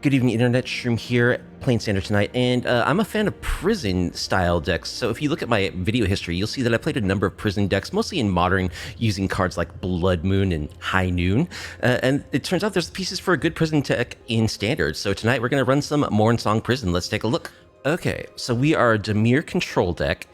Good evening, Internet. Shroom here, playing Standard tonight, and I'm a fan of prison-style decks. So if you look at my video history, you'll see that I played a number of prison decks, mostly in Modern, using cards like Blood Moon and High Noon. And it turns out there's pieces for a good prison deck in Standard. So tonight we're going to run some Mornsong Prison. Let's take a look. Okay, so we are a Dimir control deck.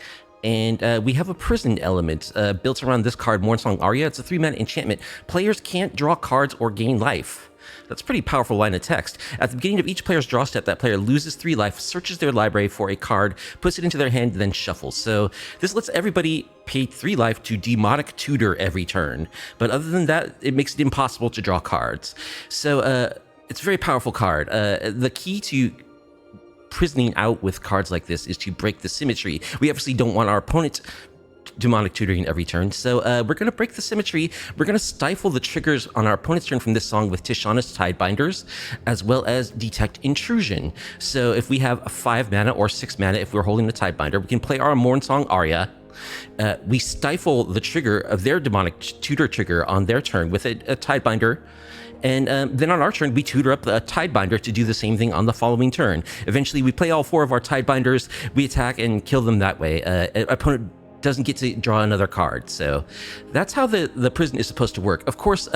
And we have a prison element built around this card, Mornsong Aria. It's a 3-mana enchantment. Players can't draw cards or gain life. That's a pretty powerful line of text. At the beginning of each player's draw step, that player loses 3 life, searches their library for a card, puts it into their hand, then shuffles. So this lets everybody pay 3 life to demonic tutor every turn. But other than that, it makes it impossible to draw cards. So it's a very powerful card. The key to prisoning out with cards like this is to break the symmetry. We obviously don't want our opponent demonic tutoring every turn, so we're going to break the symmetry. We're going to stifle the triggers on our opponent's turn from this song with Tishana's Tidebinders, as well as Detect Intrusion. So if we have 5 mana or 6 mana, if we're holding the Tidebinder, we can play our Mornsong Aria. We stifle the trigger of their demonic tutor trigger on their turn with a Tidebinder. And then on our turn, we tutor up the Tidebinder to do the same thing on the following turn. Eventually, we play all 4 of our Tidebinders, we attack and kill them that way. Opponent doesn't get to draw another card. So that's how the prison is supposed to work. Of course,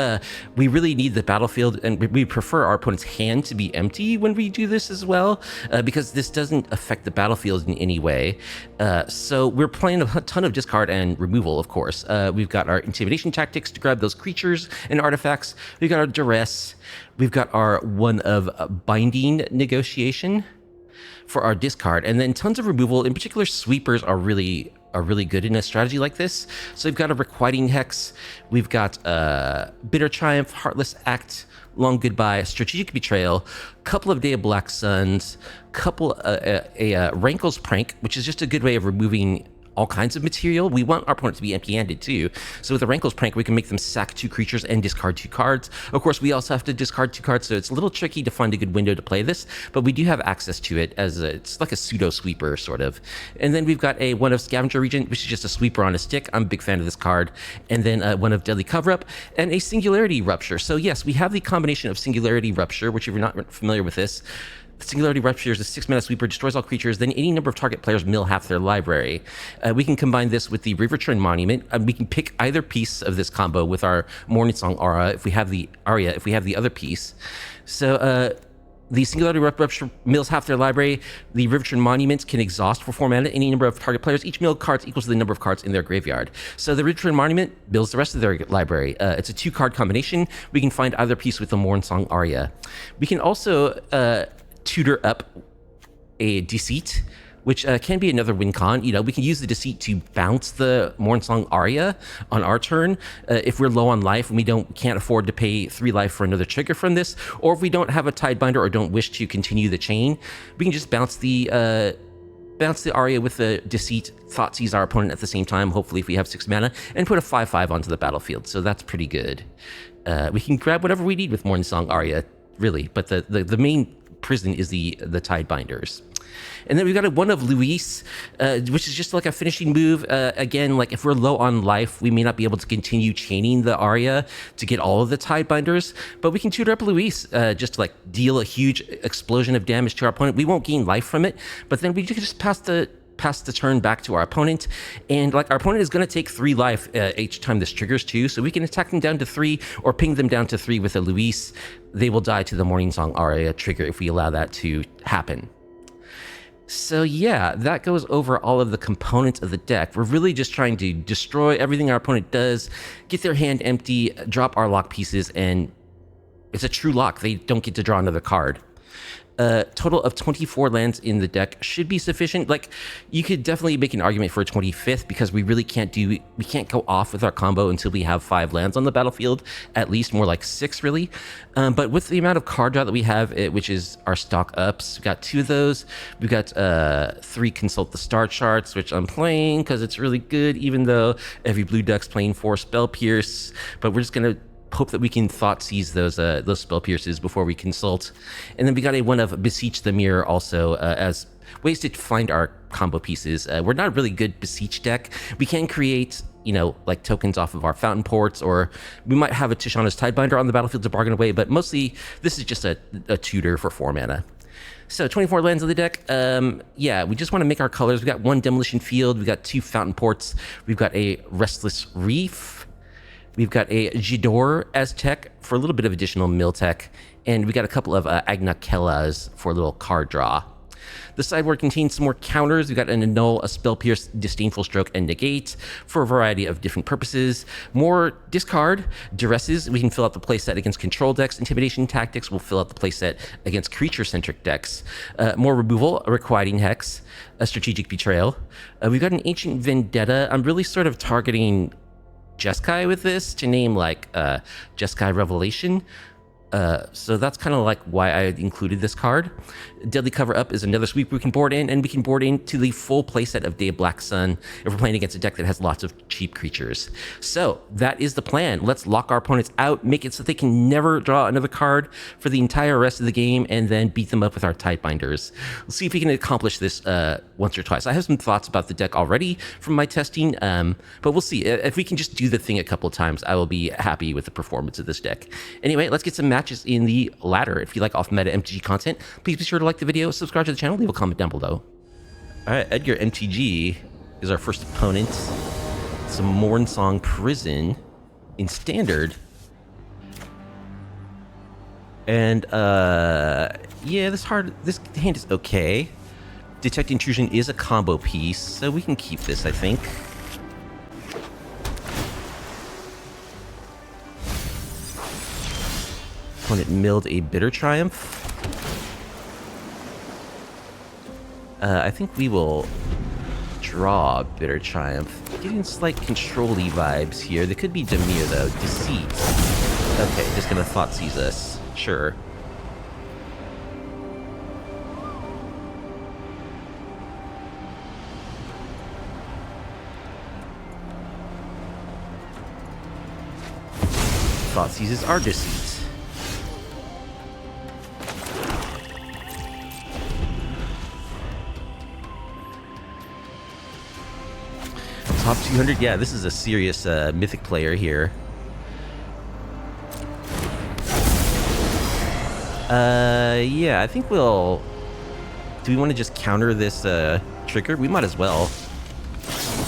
we really need the battlefield, and we prefer our opponent's hand to be empty when we do this as well, because this doesn't affect the battlefield in any way. So we're playing a ton of discard and removal, of course. We've got our intimidation tactics to grab those creatures and artifacts. We've got our duress. We've got our one of binding negotiation for our discard, and then tons of removal. In particular, sweepers are really good in a strategy like this. So we've got a Requiting Hex, we've got Bitter Triumph, Heartless Act, Long Goodbye, Strategic Betrayal, couple of Day of Black Suns, couple a Rankle's Prank, which is just a good way of removing all kinds of material. We want our opponent to be empty-handed too. So with the Rankle's Prank, we can make them sack 2 creatures and discard 2 cards. Of course, we also have to discard 2 cards, so it's a little tricky to find a good window to play this, but we do have access to it as it's like a pseudo sweeper sort of. And then we've got a one of Scavenger Regent, which is just a sweeper on a stick. I'm a big fan of this card. And then one of Deadly Cover-Up and a Singularity Rupture. So yes, we have the combination of Singularity Rupture, which if you're not familiar with this, Singularity Rupture is a 6-mana sweeper, destroys all creatures, then any number of target players mill half their library. We can combine this with the Riverturn Monument. We can pick either piece of this combo with our Mornsong Aria if we have the other piece. So the Singularity Rupture mills half their library. The Riverturn Monument can exhaust for 4 mana any number of target players. Each milled cards equals the number of cards in their graveyard. So the Riverturn Monument builds the rest of their library. It's a 2-card combination. We can find either piece with the Mornsong Aria. We can also tutor up a Deceit, which can be another win con. You know, we can use the Deceit to bounce the Mornsong Aria on our turn if we're low on life and we can't afford to pay 3 life for another trigger from this, or if we don't have a Tidebinder or don't wish to continue the chain, we can just bounce the Aria with the Deceit, Thoughtseize our opponent at the same time, hopefully if we have 6 mana, and put a 5/5 onto the battlefield. So that's pretty good. We can grab whatever we need with Mornsong Aria, really, but the main prison is the Tidebinders. And then we've got a one of Luis, which is just like a finishing move. Again, like if we're low on life, we may not be able to continue chaining the Aria to get all of the Tidebinders, but we can tutor up Luis just to like deal a huge explosion of damage to our opponent. We won't gain life from it, but then we can just pass the turn back to our opponent, and like our opponent is going to take 3 life each time this triggers too, so we can attack them down to 3 or ping them down to 3 with a Luis. They will die to the Mornsong Aria trigger if we allow that to happen. So yeah, that goes over all of the components of the deck. We're really just trying to destroy everything our opponent does, get their hand empty, drop our lock pieces, and it's a true lock. They don't get to draw another card. Total of 24 lands in the deck should be sufficient. Like, you could definitely make an argument for a 25th, because we really can't go off with our combo until we have 5 lands on the battlefield, at least more like 6 really. But with the amount of card draw that we have, which is our stock ups, we've got 2 of those. We've got 3 Consult the Star Charts, which I'm playing because it's really good, even though every blue deck's playing 4 Spell Pierce. But we're just gonna hope that we can Thoughtseize those Spell Pierces before we consult. And then we got a one of Beseech the Mirror also as ways to find our combo pieces. We're not a really good Beseech deck. We can create, you know, like tokens off of our fountain ports, or we might have a Tishana's Tidebinder on the battlefield to bargain away, but mostly this is just a tutor for 4 mana. So 24 lands on the deck. Yeah, we just want to make our colors. We got 1 Demolition Field. We got 2 fountain ports. We've got a Restless Reef. We've got a Jidor Aztec for a little bit of additional mill tech. And we got a couple of Agnakellas for a little card draw. The sideboard contains some more counters. We've got an Annul, a Spell Pierce, Disdainful Stroke, and Negate for a variety of different purposes. More discard, Duresses. We can fill out the playset against control decks. Intimidation Tactics will fill out the playset against creature-centric decks. More removal, a Requiting Hex, a Strategic Betrayal. We've got an Ancient Vendetta. I'm really sort of targeting Jeskai with this to name like Jeskai Revelation. So that's kind of like why I included this card. Deadly Cover Up is another sweep we can board in, and we can board into the full playset of Day of Black Sun if we're playing against a deck that has lots of cheap creatures. So that is the plan. Let's lock our opponents out, make it so they can never draw another card for the entire rest of the game, and then beat them up with our Tidebinders. We'll see if we can accomplish this once or twice. I have some thoughts about the deck already from my testing, but we'll see. If we can just do the thing a couple of times, I will be happy with the performance of this deck. Anyway, let's get some matches in the ladder. If you like off-meta MTG content, please be sure to like the video, subscribe to the channel, leave a comment down below. All right, Edgar MTG is our first opponent. Some Mornsong Prison in Standard. And, yeah, this hand is okay. Detect Intrusion is a combo piece, so we can keep this, I think. Opponent milled a Bitter Triumph. I think we will draw Bitter Triumph. Getting slight control-y vibes here. There could be Dimir, though. Deceit. Okay, just gonna Thought Seize us. Sure. Thought Seizes our Deceit. Top 200? Yeah, this is a serious Mythic player here. Yeah, I think we'll... Do we want to just counter this trigger? We might as well.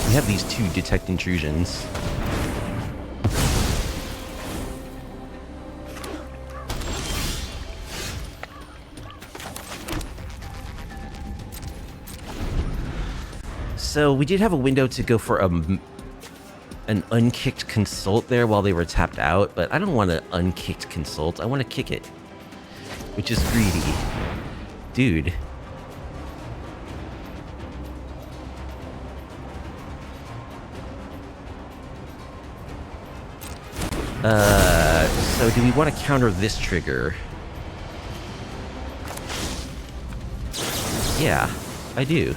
We have these 2 Detect Intrusions. So we did have a window to go for an unkicked Consult there while they were tapped out, but I don't want an unkicked Consult. I want to kick it, which is greedy. Dude. So do we want to counter this trigger? Yeah, I do.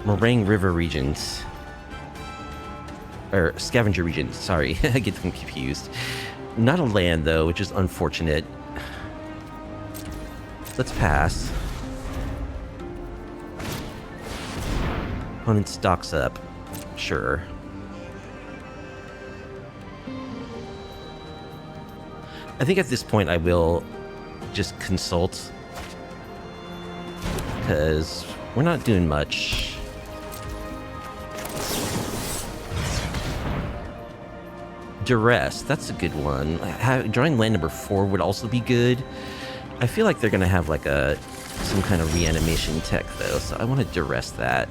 Meringue River Regions. Or Scavenger Regions, sorry. I get them confused. Not a land, though, which is unfortunate. Let's pass. Opponent stocks up. Sure. I think at this point I will just consult. Because we're not doing much. Duress, that's a good one. Drawing land number 4 would also be good. I feel like they're gonna have like some kind of reanimation tech though, so I want to duress that.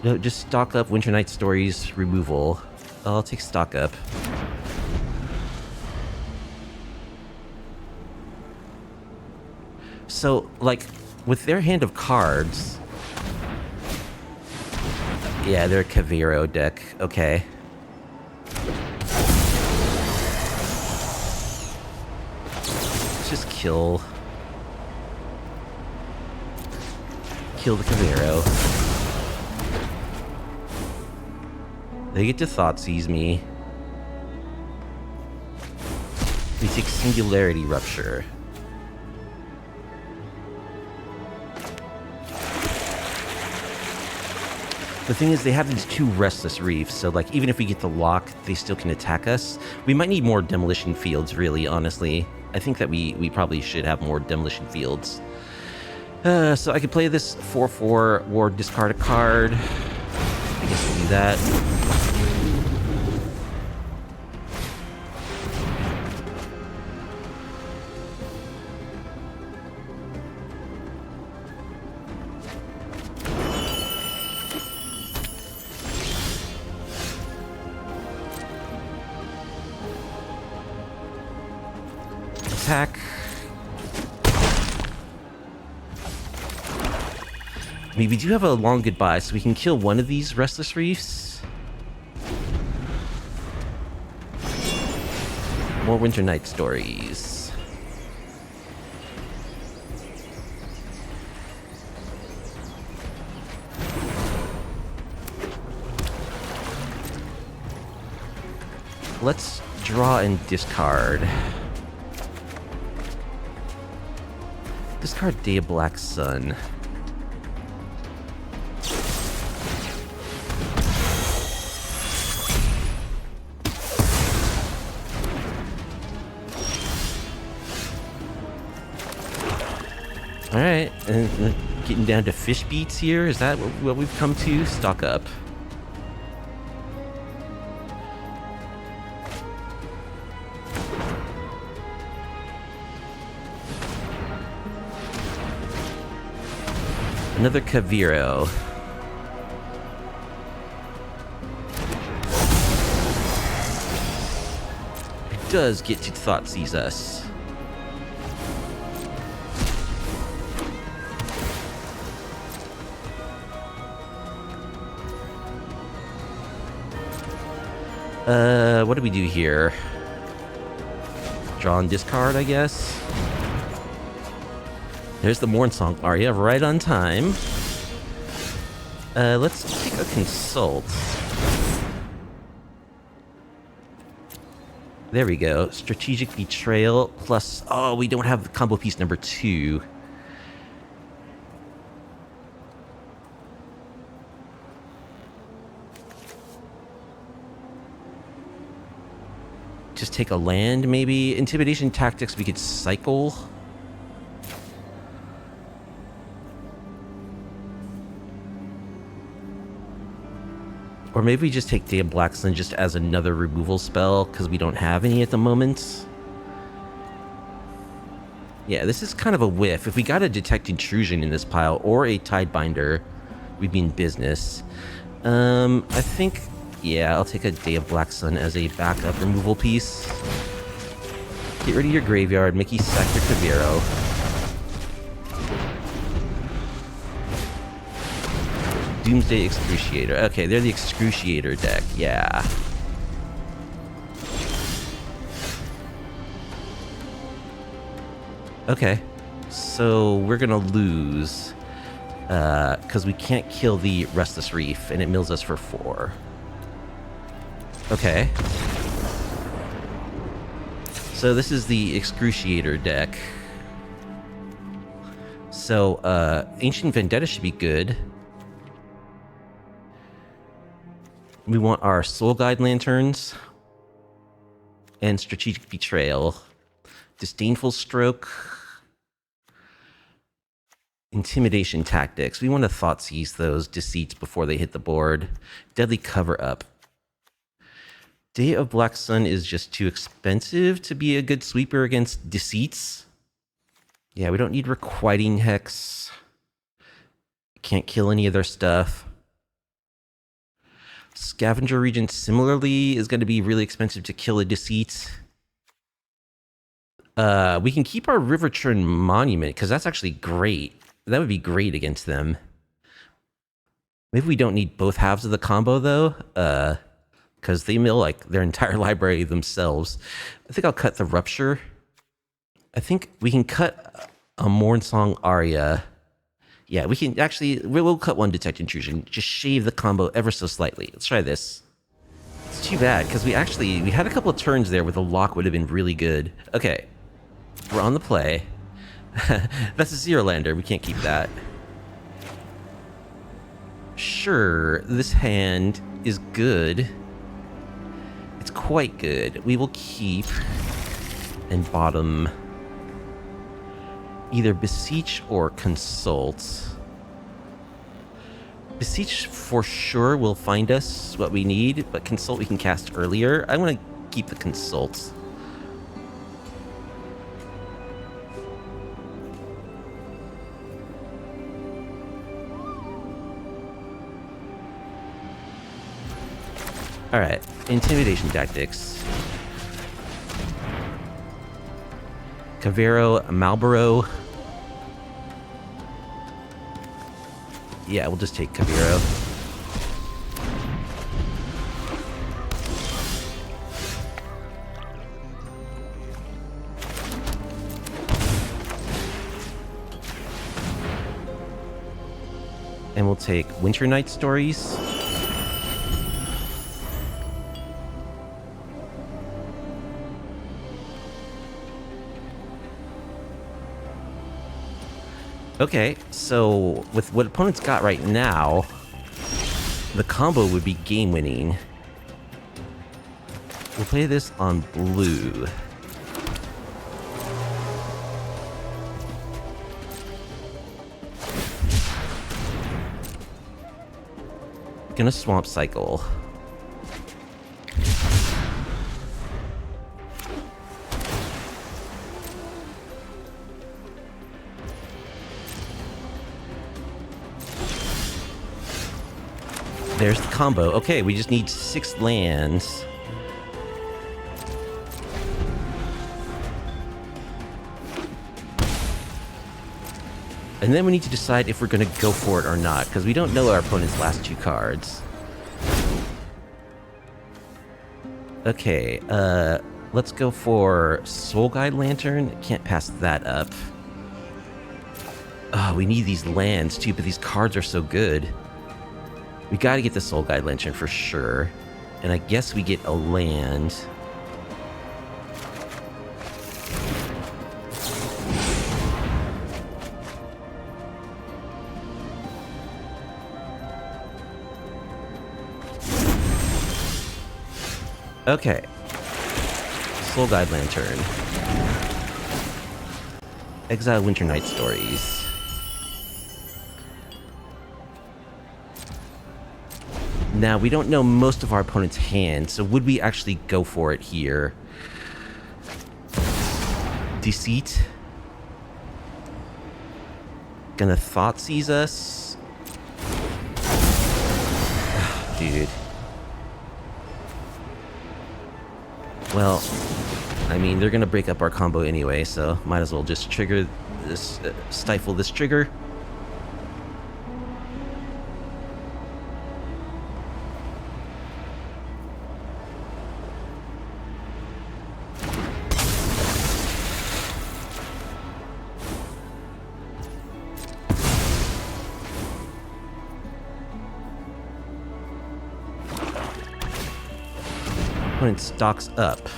No, just stock up Winter Night Stories removal. I'll take stock up. So, like, with their hand of cards... Yeah, they're a Cavero deck. Okay. Let's just kill the Cavero. They get to Thought Seize me. take Singularity Rupture. The thing is, they have these 2 Restless Reefs, so like even if we get the lock, they still can attack us. We might need more Demolition Fields, really, honestly. I think that we probably should have more Demolition Fields. So I could play this 4/4 Ward, discard a card. I guess we'll do that. Attack. I mean, we do have a long goodbye, so we can kill one of these Restless Reefs. More Winter Night Stories. Let's draw and discard. Discard Day of Black Sun. Alright, and getting down to fish beats here. Is that what we've come to? Stock up. Another Kaviro. It does get to Thoughtseize us. What do we do here? Draw and discard, I guess. There's the Mornsong Aria, right on time. Let's take a consult. There we go. Strategic Betrayal plus... Oh, we don't have the combo piece number 2. Just take a land, maybe? Intimidation Tactics, we could cycle. Or maybe we just take Day of Black Sun just as another removal spell, because we don't have any at the moment. Yeah, this is kind of a whiff. If we got a Detect Intrusion in this pile, or a Tidebinder, we'd be in business. I think... Yeah, I'll take a Day of Black Sun as a backup removal piece. Get rid of your graveyard, Mickey sack your Kaviro. Doomsday Excruciator. Okay, they're the Excruciator deck, yeah. Okay, so we're gonna lose because we can't kill the Restless Reef, and it mills us for 4. Okay. So this is the Excruciator deck. So, Ancient Vendetta should be good. We want our Soul Guide Lanterns. And Strategic Betrayal. Disdainful Stroke. Intimidation Tactics. We want to Thoughtseize those Deceits before they hit the board. Deadly Cover Up. Day of Black Sun is just too expensive to be a good sweeper against Deceits. Yeah, we don't need Requiting Hex. Can't kill any of their stuff. Scavenger Regent similarly is going to be really expensive to kill a Deceit. We can keep our River Churn Monument, because that's actually great. That would be great against them. Maybe we don't need both halves of the combo, though. Because they mill like their entire library themselves. I think I'll cut the Rupture. I think we can cut a Mornsong Aria. Yeah, we can actually, we'll cut one Detect Intrusion. Just shave the combo ever so slightly. Let's try this. It's too bad, because we had a couple of turns there where the lock would have been really good. Okay. We're on the play. That's a 0-lander. We can't keep that. Sure, this hand is good. It's quite good. We will keep and bottom either Beseech or Consult. Beseech for sure will find us what we need, but Consult we can cast earlier. I want to keep the Consult. Alright, intimidation tactics. Cavero, Marlboro. Yeah, we'll just take Cavero. And we'll take Winter Night Stories. Okay, so with what opponents got right now, the combo would be game-winning. We'll play this on blue. Gonna Swamp Cycle. There's the combo. Okay, we just need 6 lands. And then we need to decide if we're going to go for it or not, because we don't know our opponent's last 2 cards. Okay, let's go for Soul Guide Lantern. Can't pass that up. Oh, we need these lands too, but these cards are so good. We gotta get the Soul Guide Lantern for sure. And I guess we get a land. Okay. Soul Guide Lantern. Exile Winter Night Stories. Now, we don't know most of our opponent's hand, so would we actually go for it here? Deceit. Gonna Thoughtseize us. Dude. Well, I mean, they're gonna break up our combo anyway, so might as well just trigger this, stifle this trigger. Opponent stocks up.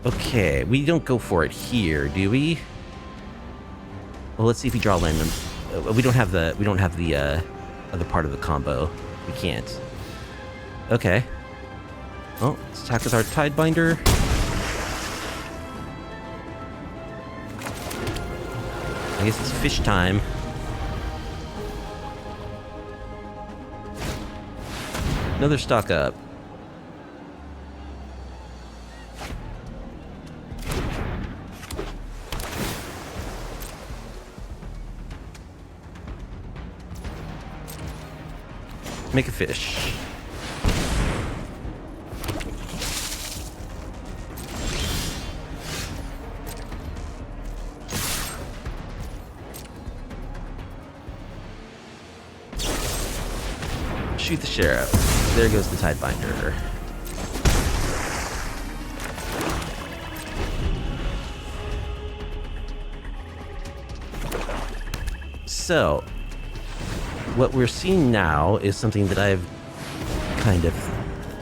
Okay, we don't go for it here, do we? Well, let's see if we draw land. We don't have the other part of the combo. We can't. Okay. Well, let's attack with our Tidebinder. I guess it's fish time. Another stock up. Make a fish. Shoot the sheriff. There goes the Tidebinder. So, what we're seeing now is something that I've kind of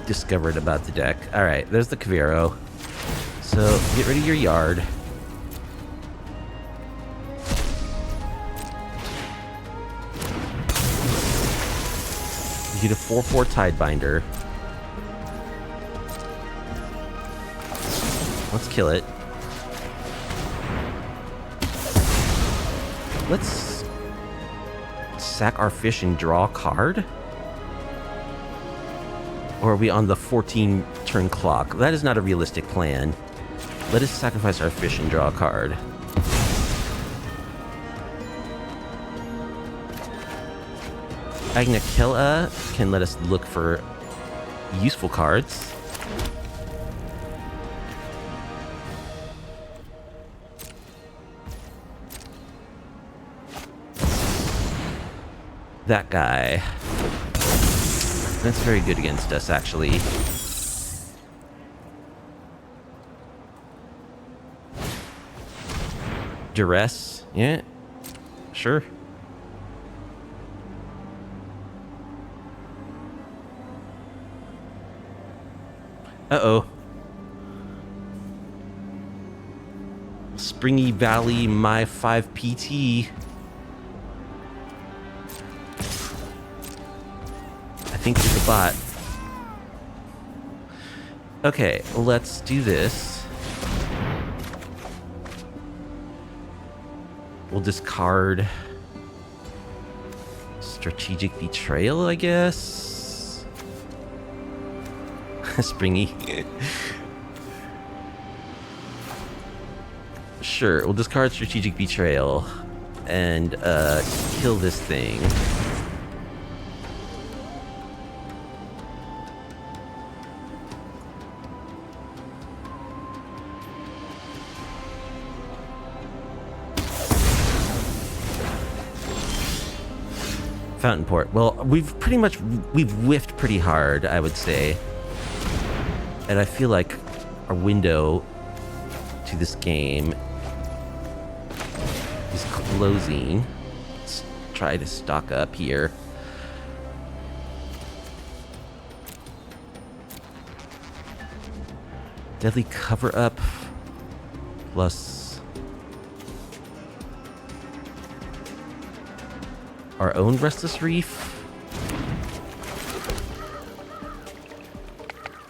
discovered about the deck. All right, there's the Cavero. So get rid of your yard. You get a 4/4 Tidebinder. Let's kill it. Let's sack our fish and draw a card? Or are we on the 14 turn clock? That is not a realistic plan. Let us sacrifice our fish and draw a card. Agna Kella can let us look for useful cards. That guy. That's very good against us, actually. Duress? Yeah. Sure. Uh-oh. Springy Valley, my 5 PT. I think there's a bot. Okay, let's do this. We'll discard Strategic Betrayal, I guess. Springy. Sure, we'll discard Strategic Betrayal and kill this thing. Fountain Port. Well, we've whiffed pretty hard, I would say. And I feel like our window to this game is closing. Let's try to stock up here. Deadly Cover Up plus our own Restless Reef.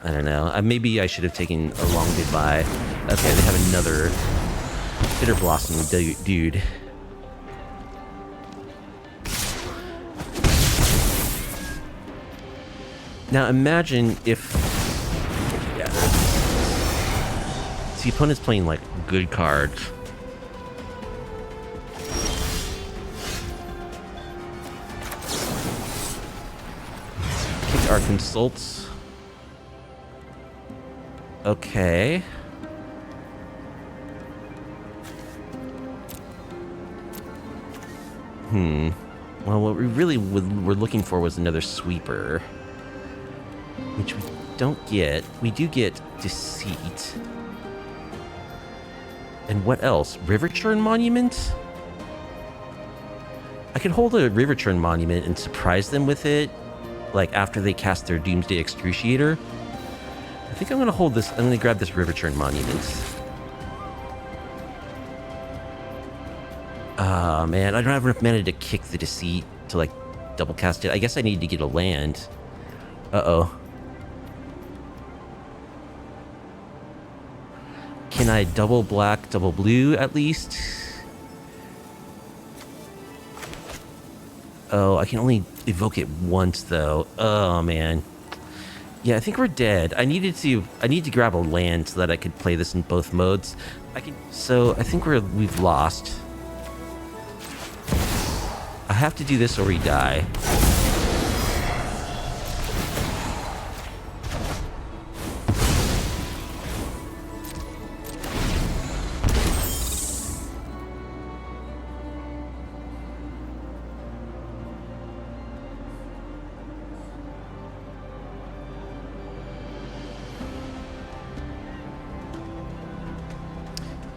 I don't know. Maybe I should have taken a long goodbye. Okay, they have another Bitter Blossom dude. Now imagine if... Yeah, the opponent's playing like good cards. Kick our Consults. Okay. Well, what we really were looking for was another sweeper. Which we don't get. We do get Deceit. And what else? River Churn Monument? I could hold a River Churn Monument and surprise them with it. Like after they cast their Doomsday Excruciator. I think I'm going to hold this. I'm going to grab this River Churn Monument. Oh, man. I don't have enough mana to kick the Deceit to, like, double cast it. I guess I need to get a land. Uh-oh. Can I double black, double blue, at least? Oh, I can only evoke it once, though. Oh, man. Yeah, I think we're dead. I need to grab a land so that I could play this in both modes. So I think we've lost. I have to do this or we die.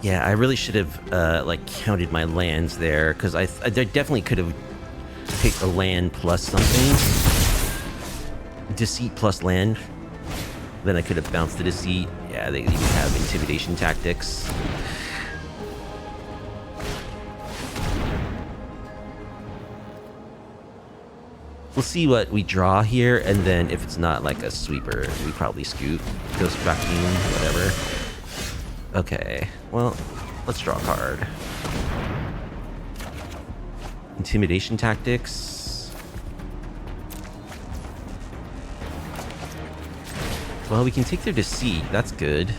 Yeah, I really should have like counted my lands there because I definitely could have pick a land plus something. Deceit plus land. Then I could have bounced the Deceit. Yeah, they even have intimidation tactics. We'll see what we draw here, and then if it's not like a sweeper, we probably scoop. Ghost Vacuum, whatever. Okay, well, let's draw a card. Intimidation tactics. Well, we can take their Deceit. That's good.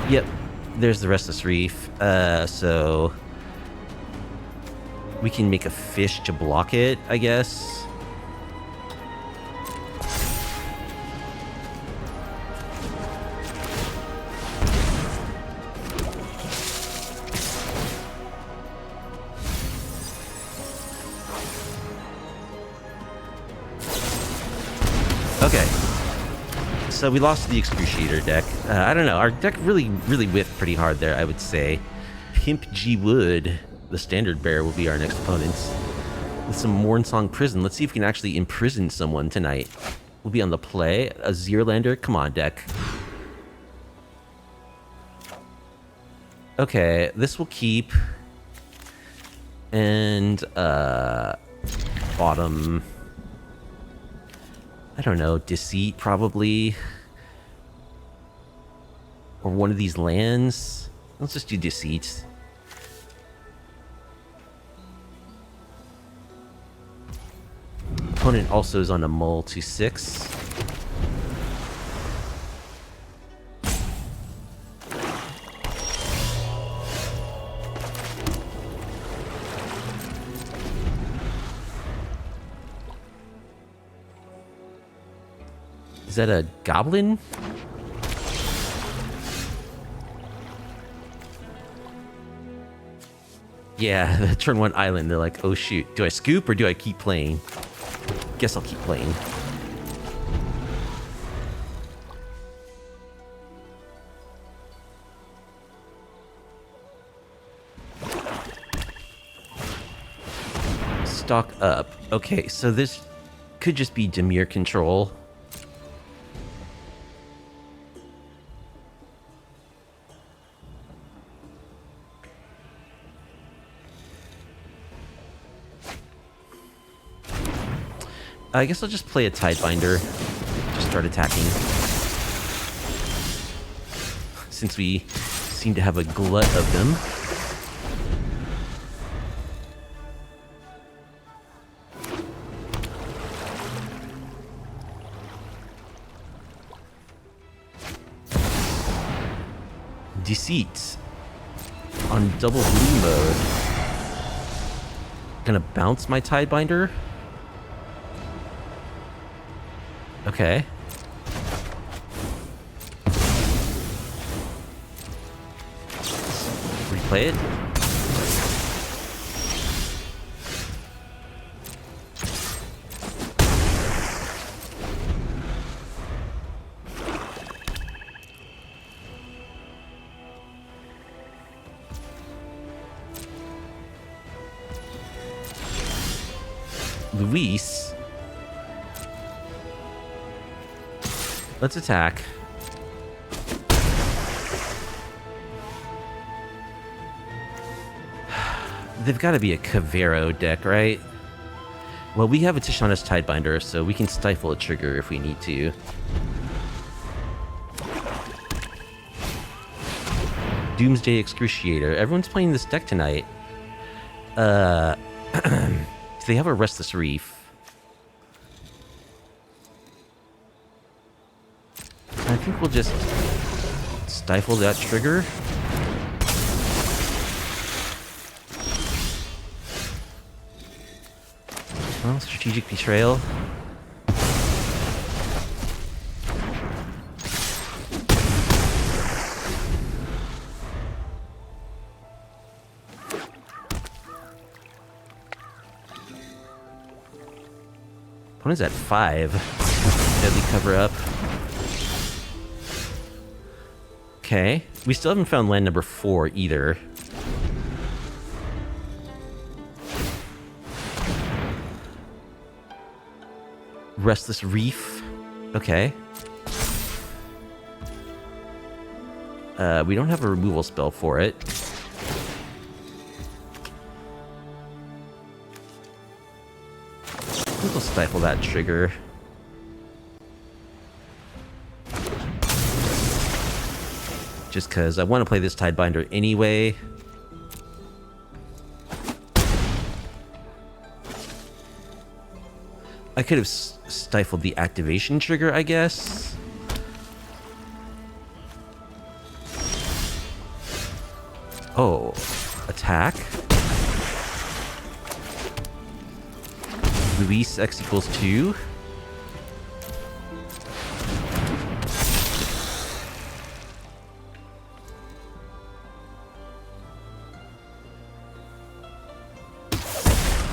Yep, there's the Restless Reef. So we can make a fish to block it, I guess. Okay. So we lost the Excruciator deck. I don't know. Our deck really whiffed pretty hard there, I would say. Pimp G Wood, the standard bearer, will be our next opponent. With some Mornsong Prison. Let's see if we can actually imprison someone tonight. We'll be on the play. A Zierlander. Come on, deck. Okay, this will keep. And, bottom... I don't know, Deceit, probably. Or one of these lands. Let's just do Deceit. Opponent also is on a mull to 6. Is that a goblin? Yeah, the turn 1 island. They're like, oh shoot, do I scoop or do I keep playing? Guess I'll keep playing. Stock up. Okay, so this could just be Dimir control. I guess I'll just play a Tidebinder. Just start attacking. Since we seem to have a glut of them. Deceit. On double blue mode. Gonna bounce my Tidebinder. Okay. Replay it. Luis. Let's attack. They've got to be a Cavero deck, right? Well, we have a Tishana's Tidebinder, so we can stifle a trigger if we need to. Doomsday Excruciator. Everyone's playing this deck tonight. They have a Restless Reef. I think we'll just stifle that trigger. Well, strategic betrayal. Opponent's at 5. Deadly cover up. Okay. We still haven't found land number 4 either. Restless Reef. Okay. We don't have a removal spell for it. I think we'll stifle that trigger. Just because I want to play this Tidebinder anyway. I could have stifled the activation trigger, I guess. Oh, attack. Luis X equals 2.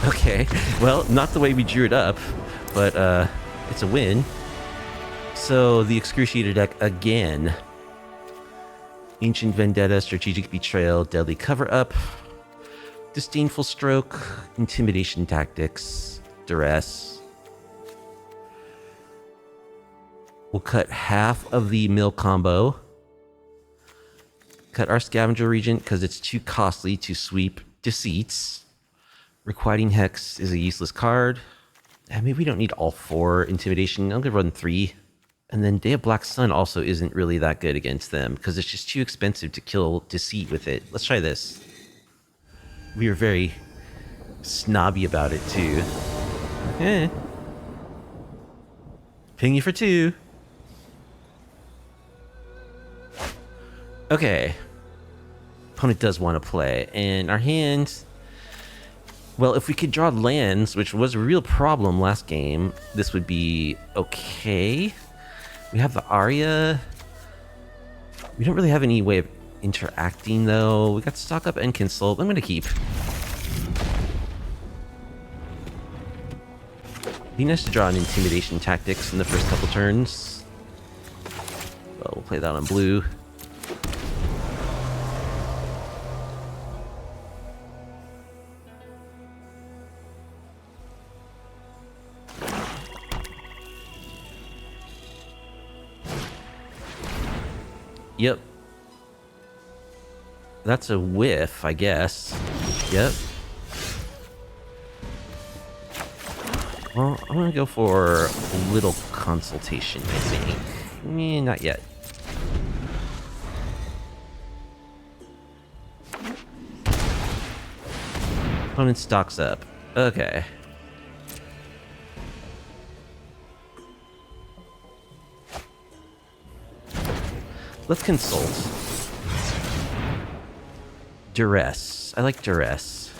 Okay, well, not the way we drew it up, but it's a win. So the Excruciator deck again. Ancient Vendetta, Strategic Betrayal, Deadly Cover-Up, Disdainful Stroke, Intimidation Tactics, Duress. We'll cut half of the mill combo. Cut our Scavenger Regent because it's too costly to sweep Deceits. Requiting Hex is a useless card. I mean, we don't need all 4 Intimidation. I'm going to run 3. And then Day of Black Sun also isn't really that good against them because it's just too expensive to kill Deceit with it. Let's try this. We were very snobby about it too. Eh. Ping you for 2. Okay. Opponent does want to play. And our hand... Well, if we could draw lands, which was a real problem last game, this would be okay. We have the Aria. We don't really have any way of interacting, though. We got Stock Up and Consult. I'm going to keep. Be nice to draw an Intimidation Tactics in the first couple turns. Well, we'll play that on blue. Yep. That's a whiff, I guess. Yep. Well, I'm gonna go for a little consultation, I think. Not yet. Opponent stocks up. Okay. Let's consult. Duress. I like Duress.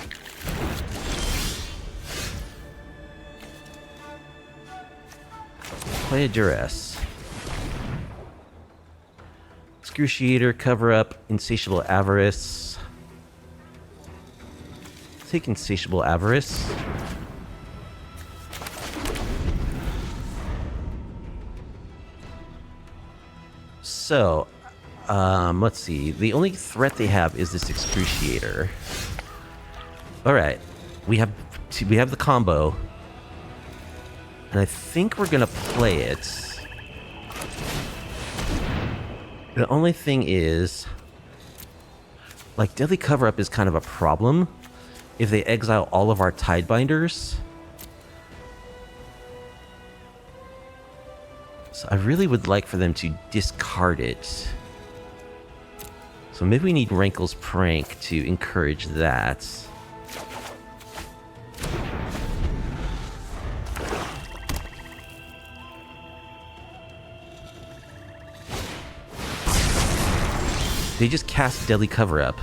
Play a Duress. Excruciator, Cover Up, Insatiable Avarice. Take Insatiable Avarice. So, let's see. The only threat they have is this Excruciator. All right, we have the combo, and I think we're gonna play it. The only thing is, like, Deadly Cover Up is kind of a problem if they exile all of our Tidebinders. So I really would like for them to discard it. So maybe we need Rankle's Prank to encourage that. They just cast Deadly Cover Up.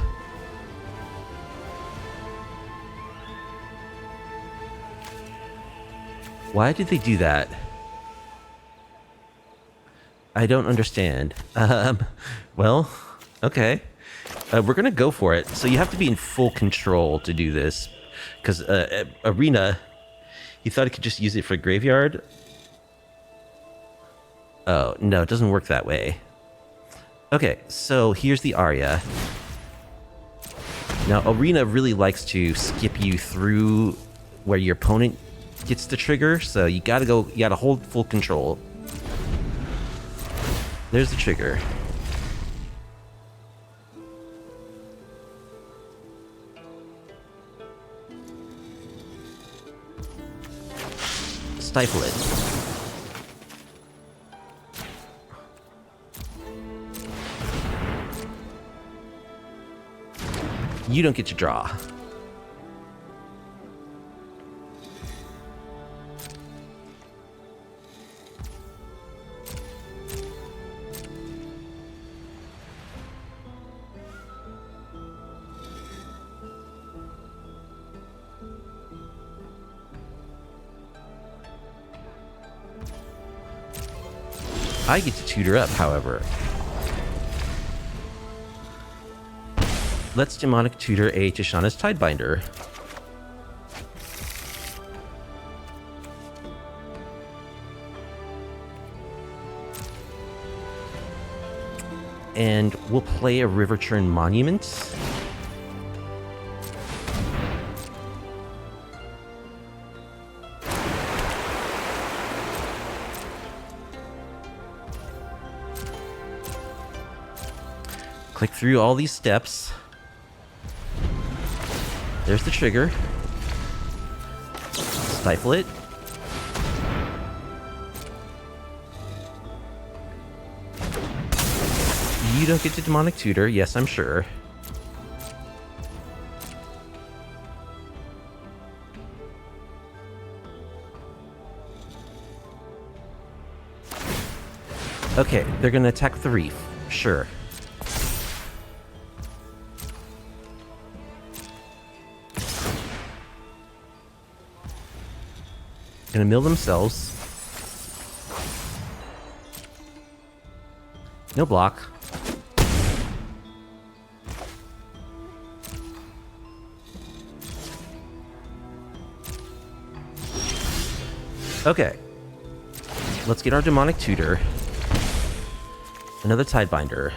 Why did they do that? I don't understand. Well, okay. We're gonna go for it. So you have to be in full control to do this, because Arena You thought it could just use it for graveyard? Oh, no, it doesn't work that way. Okay, so here's the Aria. Now, Arena really likes to skip you through where your opponent gets the trigger, so you gotta hold full control. There's the trigger. Stifle it. You don't get to draw. I get to tutor up, however. Let's demonic tutor a Tishana's Tidebinder. And we'll play a River Churn Monument. Click through all these steps. There's the trigger. Stifle it. You don't get to demonic tutor. Yes, I'm sure. Okay, they're gonna attack the reef. Sure. Gonna mill themselves. No block. Okay. Let's get our demonic tutor. Another Tidebinder.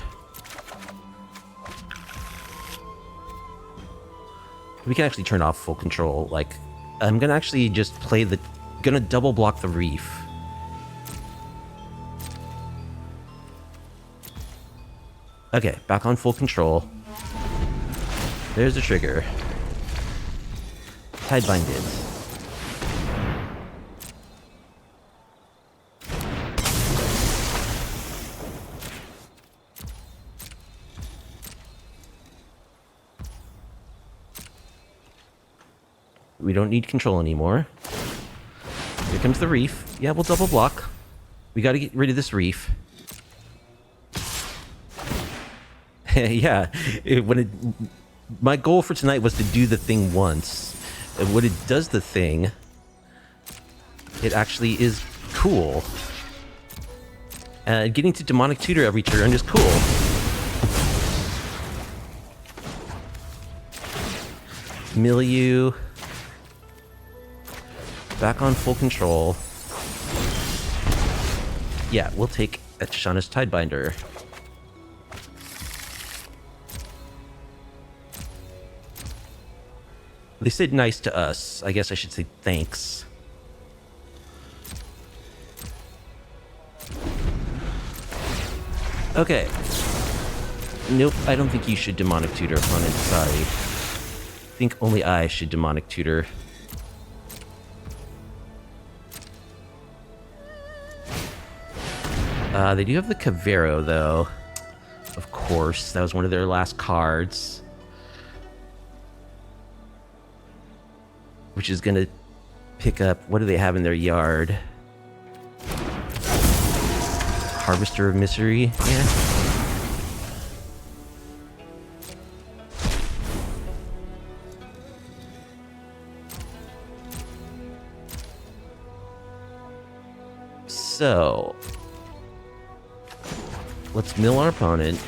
We can actually turn off full control. Like, I'm gonna actually just play the... Gonna double block the reef. Okay, back on full control. There's the trigger. Tidebinded. We don't need control anymore. Here comes the reef. Yeah, we'll double block. We gotta get rid of this reef. Yeah, my goal for tonight was to do the thing once. And when it does the thing, it actually is cool. Getting to demonic tutor every turn is cool. Milieu. Back on full control. Yeah, we'll take a Tishana's Tidebinder. They said nice to us. I guess I should say thanks. Okay. Nope, I don't think you should demonic tutor, opponent. Sorry. I think only I should demonic tutor. They do have the Cavero, though. Of course, that was one of their last cards. Which is gonna pick up... What do they have in their yard? Harvester of Misery? Yeah. So... let's mill our opponent.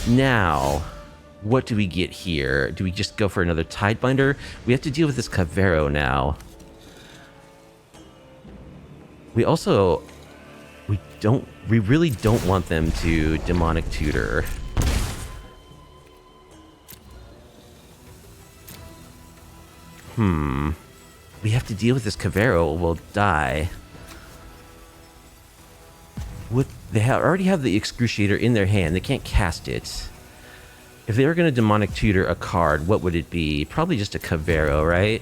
Now, what do we get here? Do we just go for another Tidebinder? We have to deal with this Cavero now. We also... We really don't want them to Demonic Tutor. We have to deal with this Cavero or we'll die. They already have the Excruciator in their hand. They can't cast it. If they were going to Demonic Tutor a card, what would it be? Probably just a Cavero, right?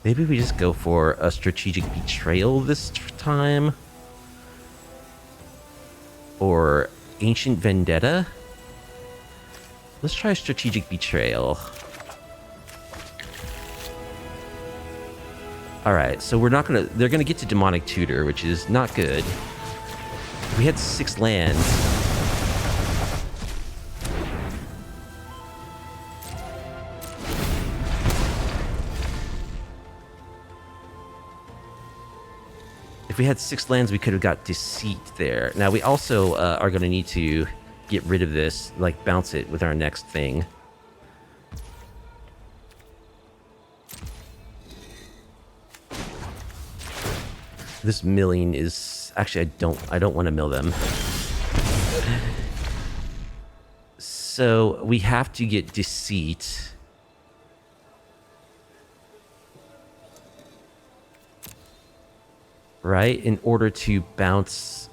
Maybe we just go for a Strategic Betrayal this time? Or Ancient Vendetta? Let's try Strategic Betrayal. Alright, so we're not gonna... They're gonna get to Demonic Tutor, which is not good. We had 6 lands. If we had 6 lands, we could have got Deceit there. Now, we also are going to need to get rid of this, like bounce it with our next thing. This milling is... Actually, I don't want to mill them. So, we have to get Deceit. Right? In order to bounce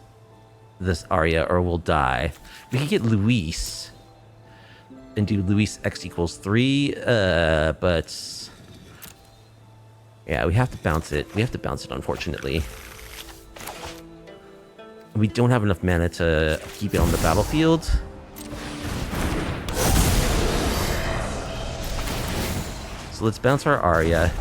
this Aria, or we'll die. We can get Luis. And do Luis X equals 3, but... Yeah, we have to bounce it. We have to bounce it, unfortunately. We don't have enough mana to keep it on the battlefield. So let's bounce our Aria.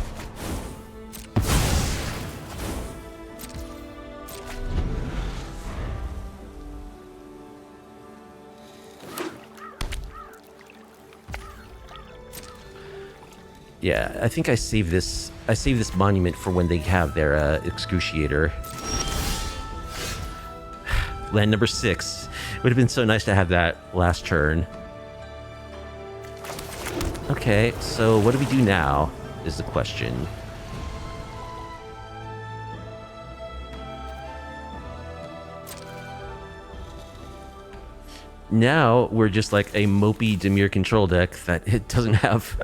Yeah, I think I saved this monument for when they have their Excruciator. Land number 6. Would have been so nice to have that last turn. Okay, so what do we do now, is the question. Now we're just like a mopey Dimir control deck that it doesn't have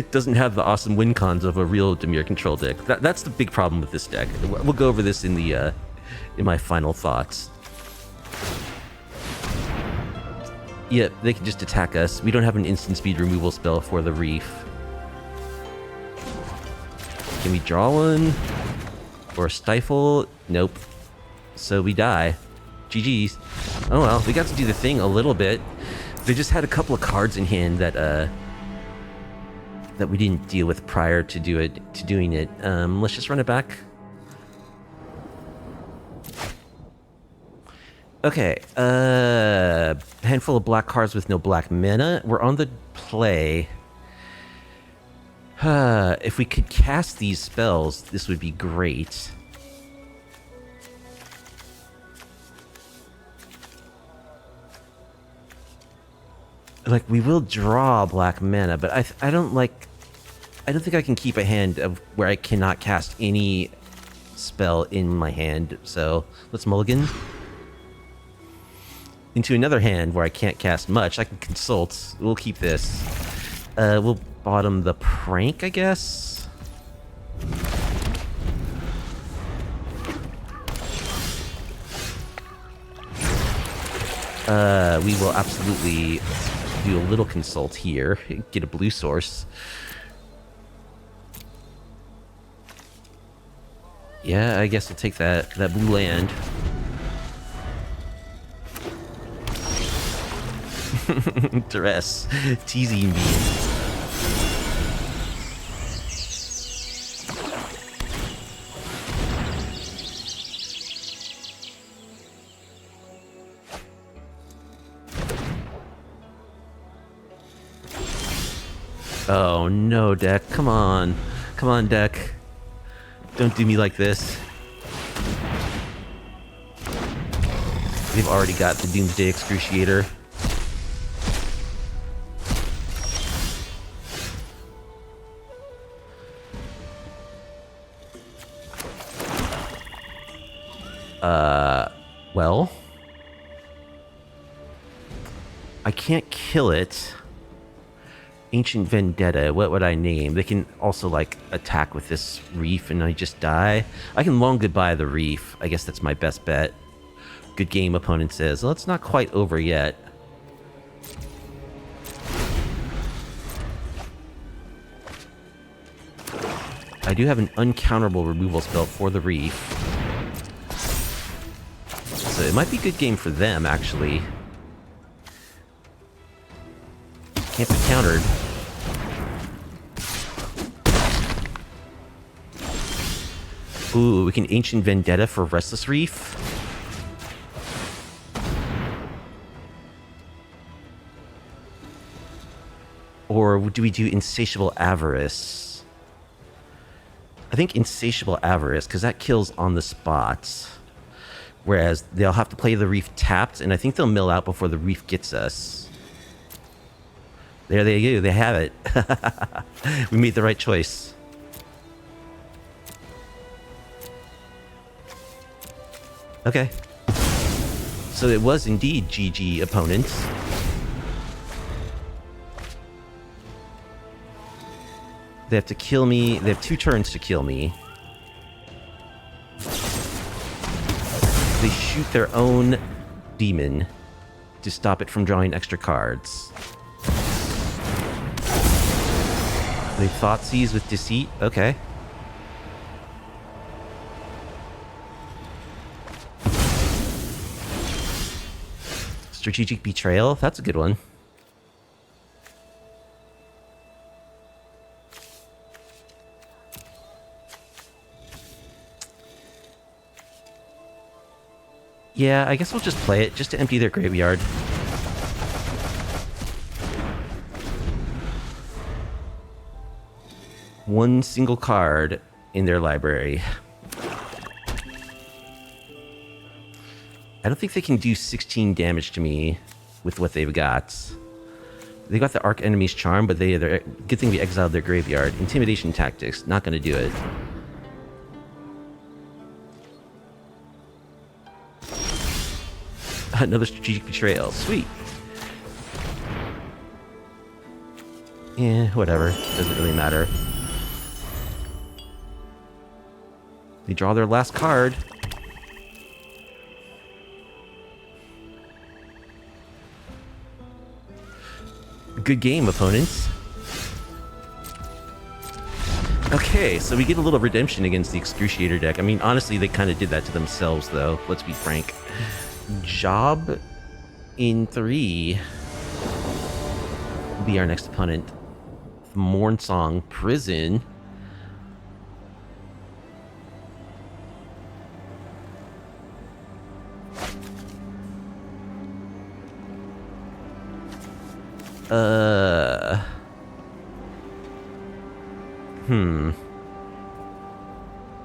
the awesome win cons of a real Dimir control deck. That's the big problem with this deck. We'll go over this in the in my final thoughts. Yep, they can just attack us. We don't have an instant speed removal spell for the Reef. Can we draw one? Or a Stifle? Nope. So we die. GG's. Oh well, we got to do the thing a little bit. They just had a couple of cards in hand that that we didn't deal with prior to doing it. Let's just run it back. Okay, handful of black cards with no black mana. We're on the play. If we could cast these spells, this would be great. Like, we will draw black mana, but I don't think I can keep a hand of where I cannot cast any spell in my hand, so let's mulligan. Into another hand where I can't cast much. I can consult. We'll keep this. We'll bottom the prank, I guess. We will absolutely do a little consult here. Get a blue source. Yeah, I guess I'll take that blue land. Duress. Teasing me. Oh no, deck. Come on. Come on, deck. Don't do me like this. We've already got the Doomsday Excruciator. Well, I can't kill it. Ancient Vendetta, what would I name? They can also, like, attack with this reef and I just die. I can long goodbye the reef. I guess that's my best bet. Good game, opponent says. Well, it's not quite over yet. I do have an uncounterable removal spell for the reef. So it might be a good game for them, actually. Can't be countered. Ooh, we can Ancient Vendetta for Restless Reef. Or do we do Insatiable Avarice? I think Insatiable Avarice, because that kills on the spot. Whereas they'll have to play the reef tapped, and I think they'll mill out before the reef gets us. There they go, they have it. We made the right choice. Okay. So it was indeed GG, opponent. They have to kill me. They have 2 turns to kill me. They shoot their own demon to stop it from drawing extra cards. They Thoughtseize with Deceit. Okay. Strategic Betrayal. That's a good one. Yeah, I guess we'll just play it, just to empty their graveyard. One single card in their library. I don't think they can do 16 damage to me with what they've got. They got the Arch Enemy's Charm, but they're good thing we exiled their graveyard. Intimidation Tactics, not gonna do it. Another Strategic Betrayal. Sweet. Yeah, whatever. Doesn't really matter. They draw their last card. Good game, opponents. Okay, so we get a little redemption against the Excruciator deck. I mean, honestly, they kind of did that to themselves, though. Let's be frank. Job in 3 will be our next opponent. Mornsong Prison.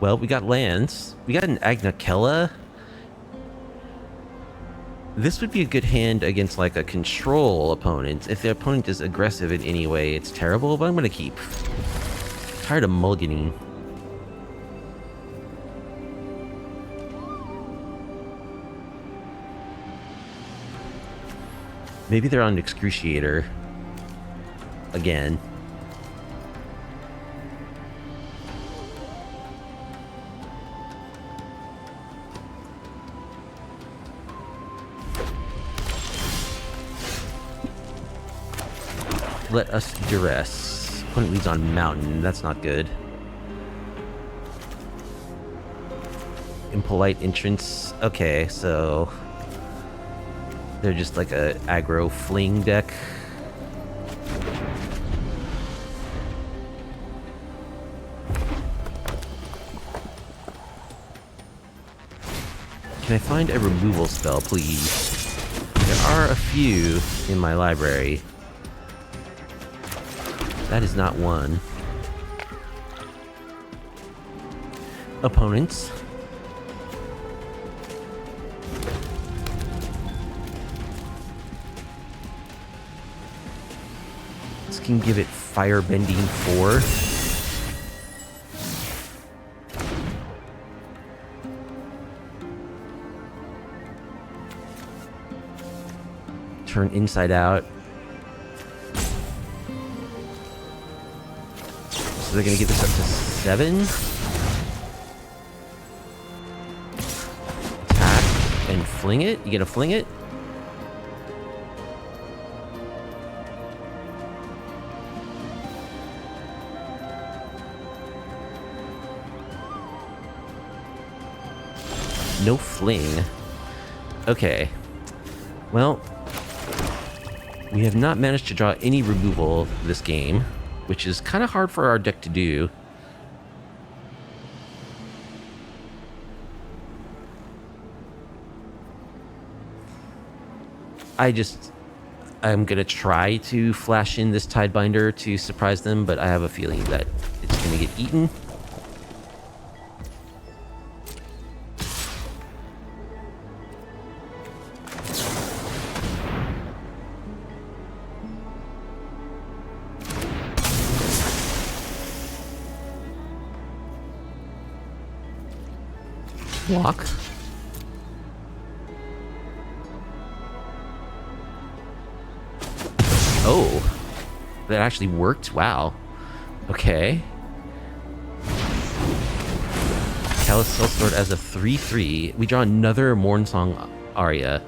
Well, we got lands. We got an Agnakella. This would be a good hand against, like, a control opponent. If the opponent is aggressive in any way, it's terrible, but I'm gonna keep. Tired of mulliganing. Maybe they're on Excruciator. Again. Let us duress. Opponent leads on Mountain. That's not good. Impolite Entrance. Okay, so they're just like a aggro fling deck. Can I find a removal spell, please? There are a few in my library. That is not one. Opponents. This can give it Firebending 4. turn inside out. So they're gonna get this up to 7. Attack and fling it. You gonna fling it? No fling. Okay. Well, we have not managed to draw any removal this game, which is kind of hard for our deck to do. I'm gonna try to flash in this Tidebinder to surprise them, but I have a feeling that it's gonna get eaten. Block. Oh, that actually worked. Wow. Okay. Callous Sellsword as a 3/3. We draw another Mornsong Aria.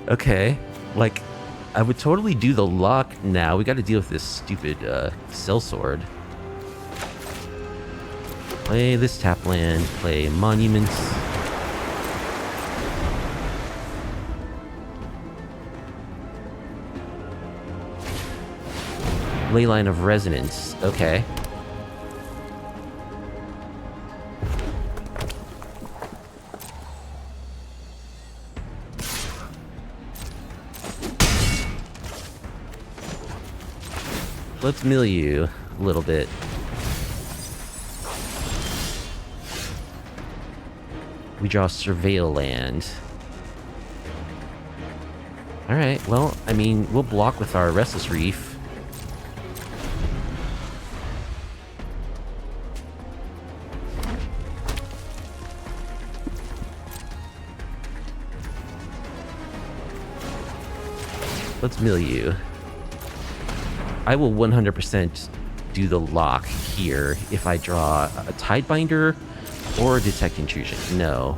Okay. Like, I would totally do the lock now. We got to deal with this stupid Sellsword. Play this tap land, play Monuments. Leyline of Resonance, okay. Let's mill you a little bit. We draw Surveil land. Alright, well, I mean, we'll block with our Restless Reef. Let's mill you. I will 100% do the lock here if I draw a Tidebinder or Detect Intrusion. No.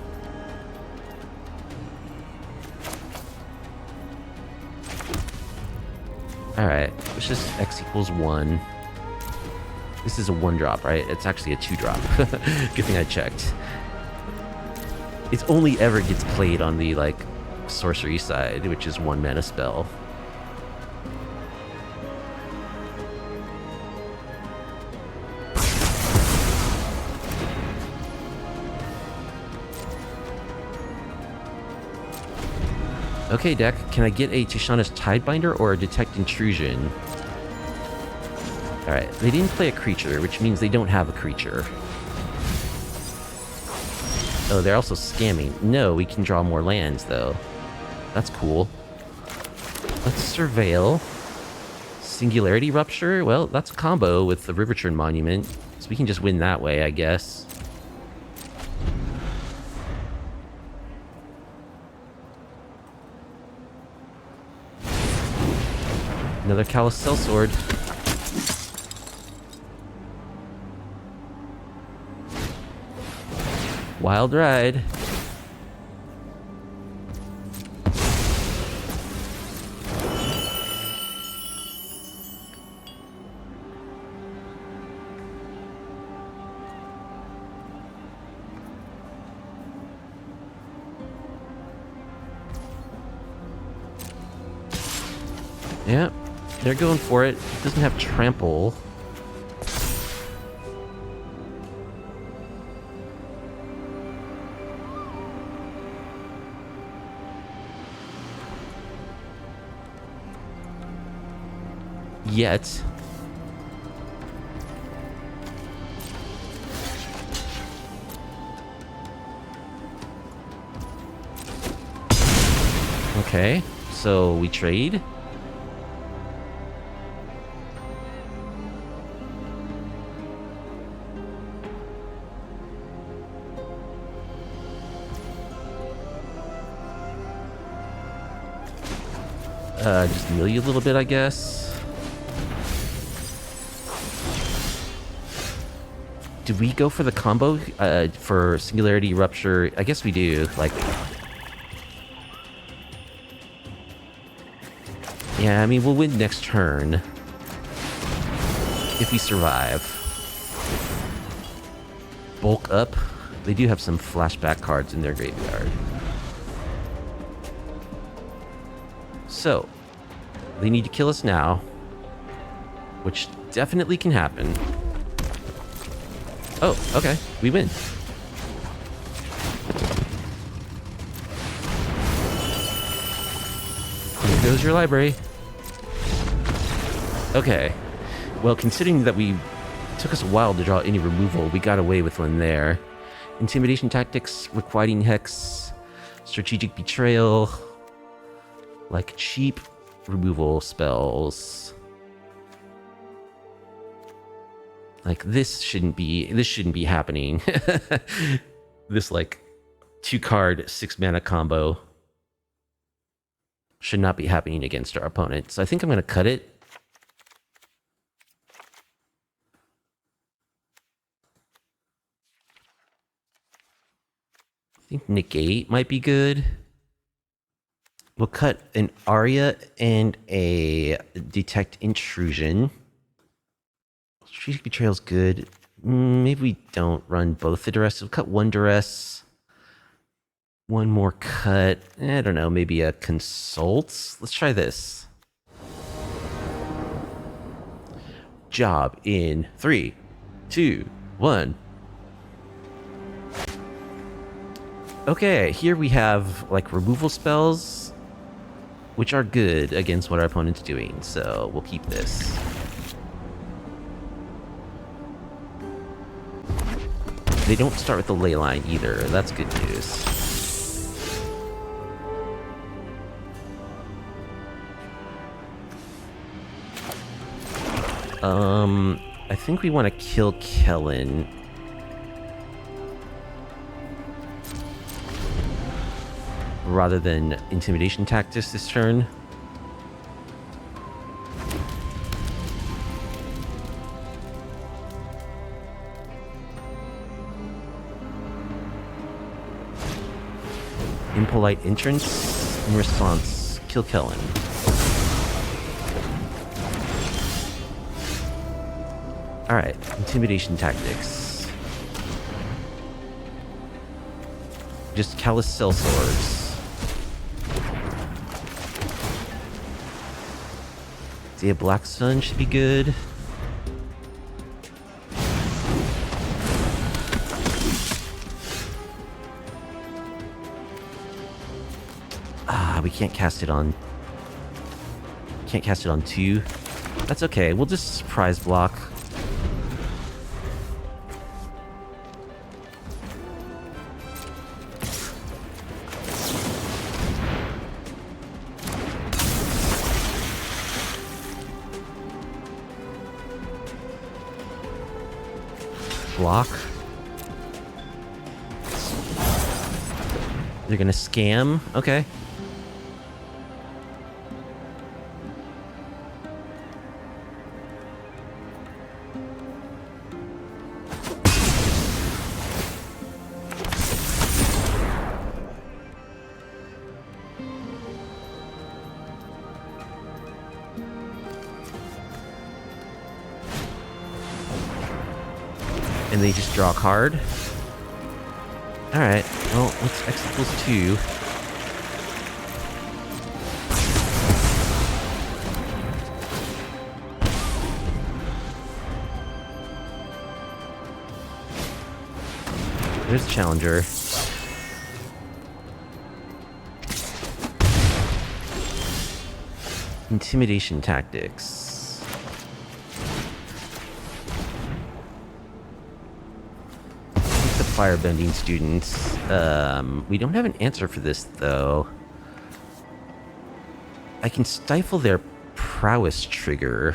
Alright, let's just X equals 1. This is a 1-drop, right? It's actually a 2-drop. Good thing I checked. It only ever gets played on the, like, sorcery side, which is 1 mana spell. Okay, deck, can I get a Tishana's Tidebinder or a Detect Intrusion? Alright, they didn't play a creature, which means they don't have a creature. Oh, they're also scamming. No, we can draw more lands, though. That's cool. Let's Surveil. Singularity Rupture? Well, that's a combo with the Riverturn Monument, so we can just win that way, I guess. Another Callous Sellsword. Wild Ride. Yeah. They're going for it. It doesn't have trample. Yet. Okay, so we trade. Just mill you a little bit, I guess. Do we go for the combo for Singularity Rupture? I guess we do. Like, yeah, I mean, we'll win next turn if we survive. Bulk up. They do have some flashback cards in their graveyard. So, they need to kill us now, which definitely can happen. Oh, okay. We win. Here goes your library. Okay. Well, considering that it took us a while to draw any removal, we got away with one there. Intimidation tactics, requiting hex, strategic betrayal, like cheap removal spells. Like this shouldn't be happening. This like 2-card 6-mana combo should not be happening against our opponent. So I think I'm gonna cut it. I think negate might be good. We'll cut an Aria and a Detect Intrusion. Strategic Betrayal's good. Maybe we don't run both the Duress. We'll cut one Duress. One more cut. I don't know, maybe a Consult? Let's try this. Job in 3, 2, 1. Okay, here we have like removal spells, which are good against what our opponent's doing, so we'll keep this. They don't start with the Leyline either, that's good news. I think we want to kill Kellen. Rather than Intimidation Tactics this turn. Impolite Entrance. In response, kill Kellen. Alright, Intimidation Tactics. Just Callous Sellswords. Yeah, Black Sun should be good. We can't cast it on... Can't cast it on 2. That's okay, we'll just surprise block. Block. They're gonna scam. Okay. And they just draw a card. Alright, well, what's X equals 2? There's Challenger. Intimidation Tactics. Firebending students. We don't have an answer for this, though. I can stifle their prowess trigger.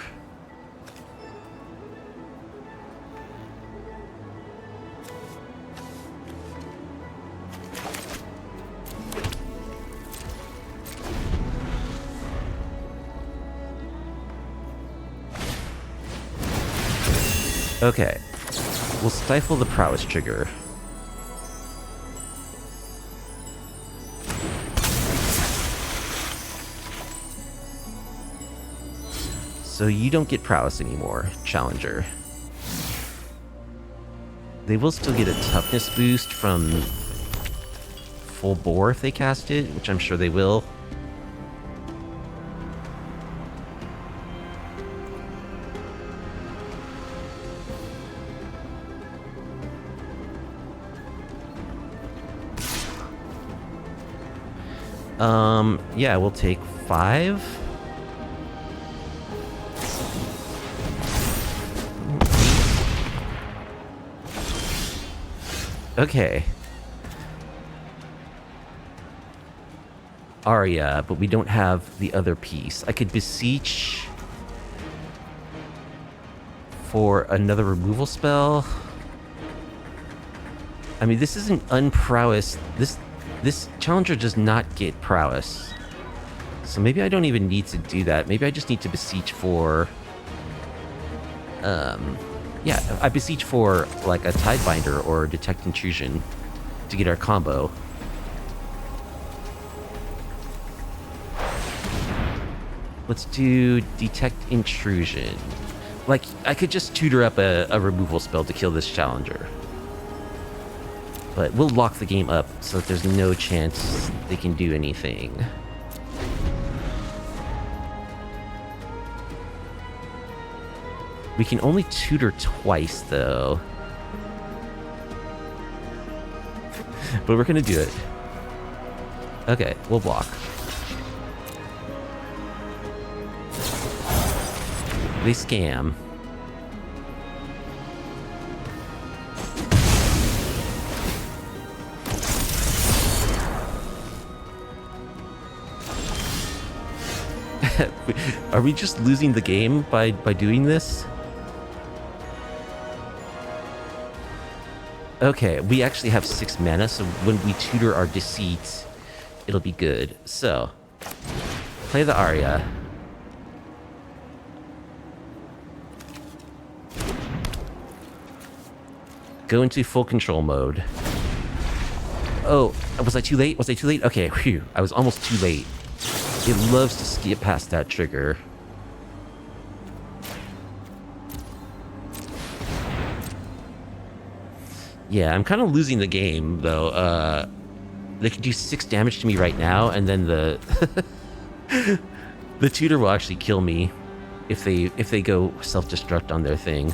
Okay. We'll stifle the prowess trigger. So you don't get prowess anymore, Challenger. They will still get a toughness boost from full bore if they cast it, which I'm sure they will. Yeah, we'll take 5. Okay. Aria, but we don't have the other piece. I could beseech for another removal spell. I mean, this isn't unprowess. This Challenger does not get prowess. So maybe I don't even need to do that. Maybe I just need to beseech for... yeah, I beseech for, like, a Tidebinder or Detect Intrusion to get our combo. Let's do Detect Intrusion. Like, I could just tutor up a removal spell to kill this Challenger. But we'll lock the game up so that there's no chance they can do anything. We can only tutor twice, though. But we're gonna do it. Okay, we'll block. They scam. Are we just losing the game by doing this? Okay, we actually have 6 mana, so when we tutor our Deceit, it'll be good. So, play the Aria. Go into full control mode. Oh, was I too late? Was I too late? Okay, whew, I was almost too late. It loves to skip past that trigger. Yeah, I'm kind of losing the game, though. They can do 6 damage to me right now, and then the the tutor will actually kill me if they go self-destruct on their thing.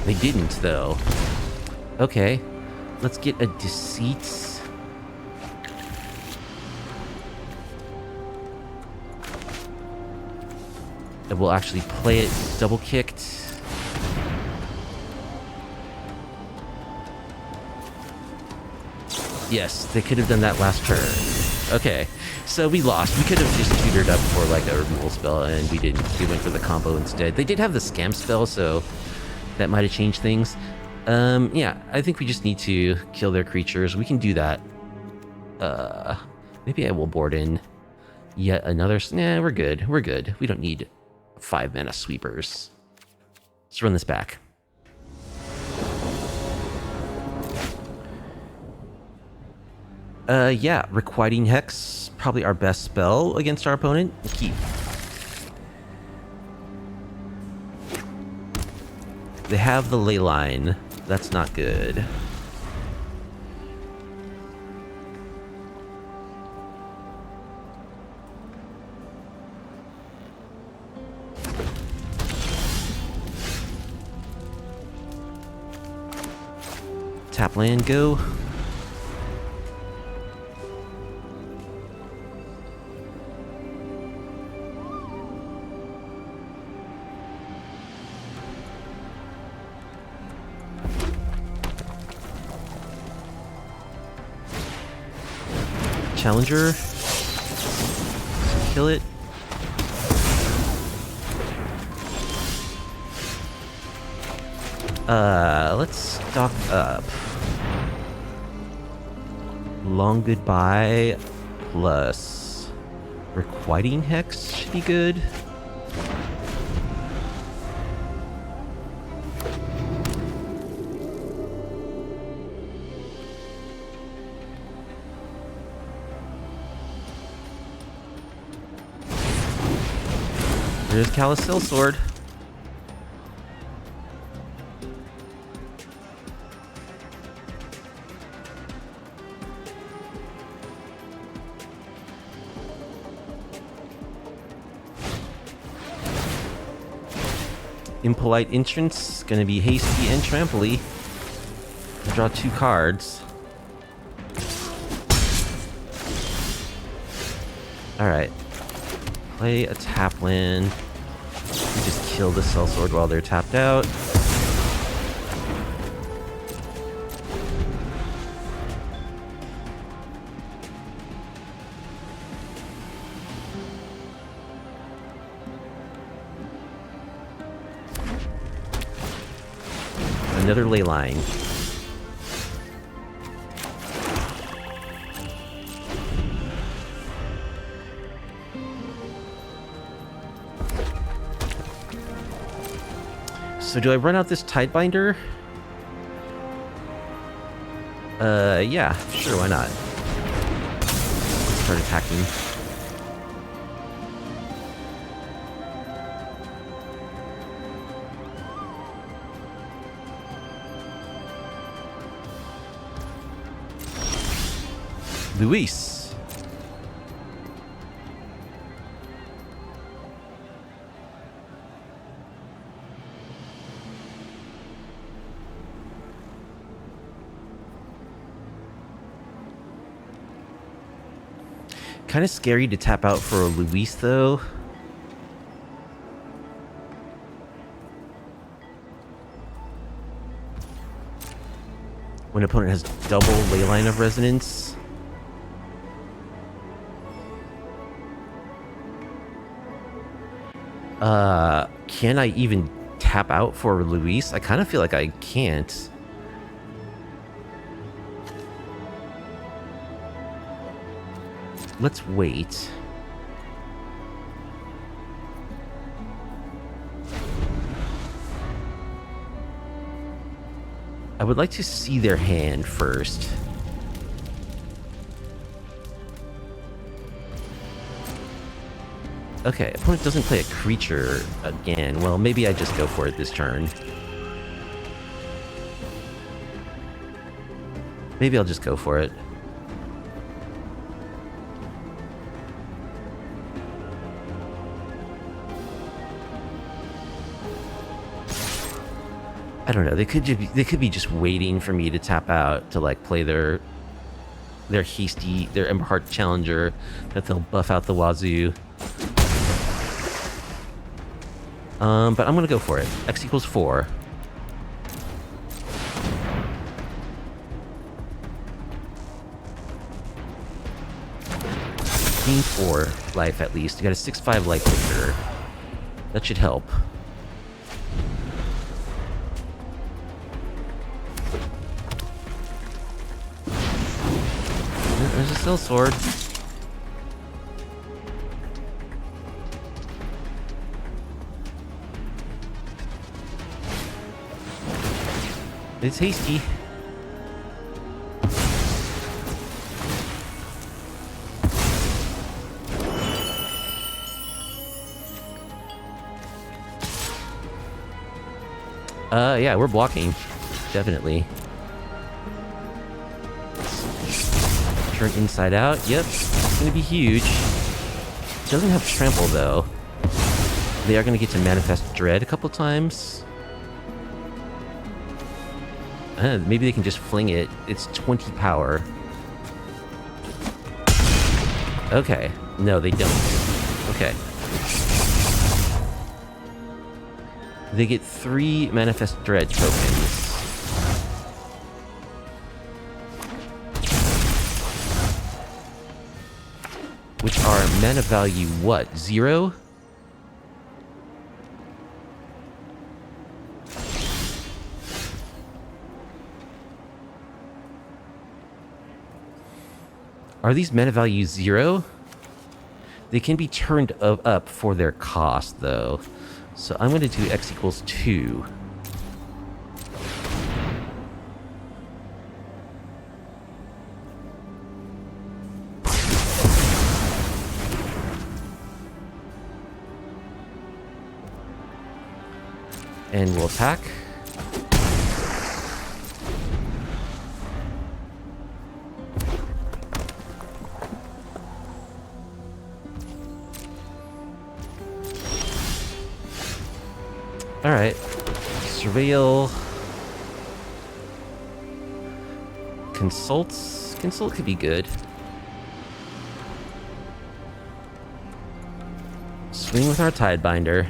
They didn't, though. Okay. Let's get a Deceit. And we'll actually play it double-kicked. Yes, they could have done that last turn. Okay, so we lost. We could have just tutored up for like a removal spell, and we didn't. We went for the combo instead. They did have the scam spell, so that might have changed things. Yeah, I think we just need to kill their creatures. We can do that. Maybe I will board in yet another... Nah, we're good. We're good. We don't need 5 mana sweepers. Let's run this back. Yeah, Requiting Hex. Probably our best spell against our opponent. Keep. They have the Leyline. That's not good. Tap land, go. Challenger. Kill it. Let's stock up. Long Goodbye plus Requiting Hex should be good. There's Calisel Sword. Impolite Entrance, gonna be hasty and tramply. I draw 2 cards. Alright. Play a tap land. We just kill the sellsword while they're tapped out. Another Leyline. So do I run out this Tidebinder? Yeah, sure, why not? Let's start attacking. Luis. Kind of scary to tap out for a Luis, though. When an opponent has double Leyline of Resonance. Can I even tap out for Luis? I kind of feel like I can't. Let's wait. I would like to see their hand first. Okay, opponent doesn't play a creature again. Well, maybe I just go for it this turn. Maybe I'll just go for it. I don't know. They could be just waiting for me to tap out to like play their hasty, their Emberheart Challenger that they'll buff out the wazoo. But I'm gonna go for it. X equals 4. Gain 4 life at least. You got a 6/5 life ticker. That should help. There's a sellsword. It's hasty. Yeah, we're blocking. Definitely. Turn inside out. Yep. It's gonna be huge. Doesn't have trample, though. They are gonna get to manifest dread a couple times. Maybe they can just fling it. It's 20 power. Okay. No, they don't. Okay. They get 3 Manifest Dread tokens. Which are mana value what? 0? Are these mana values 0? They can be turned up for their cost, though. So I'm going to do x equals 2. And we'll attack. Alright. Surveil. Consult could be good. Swing with our Tidebinder.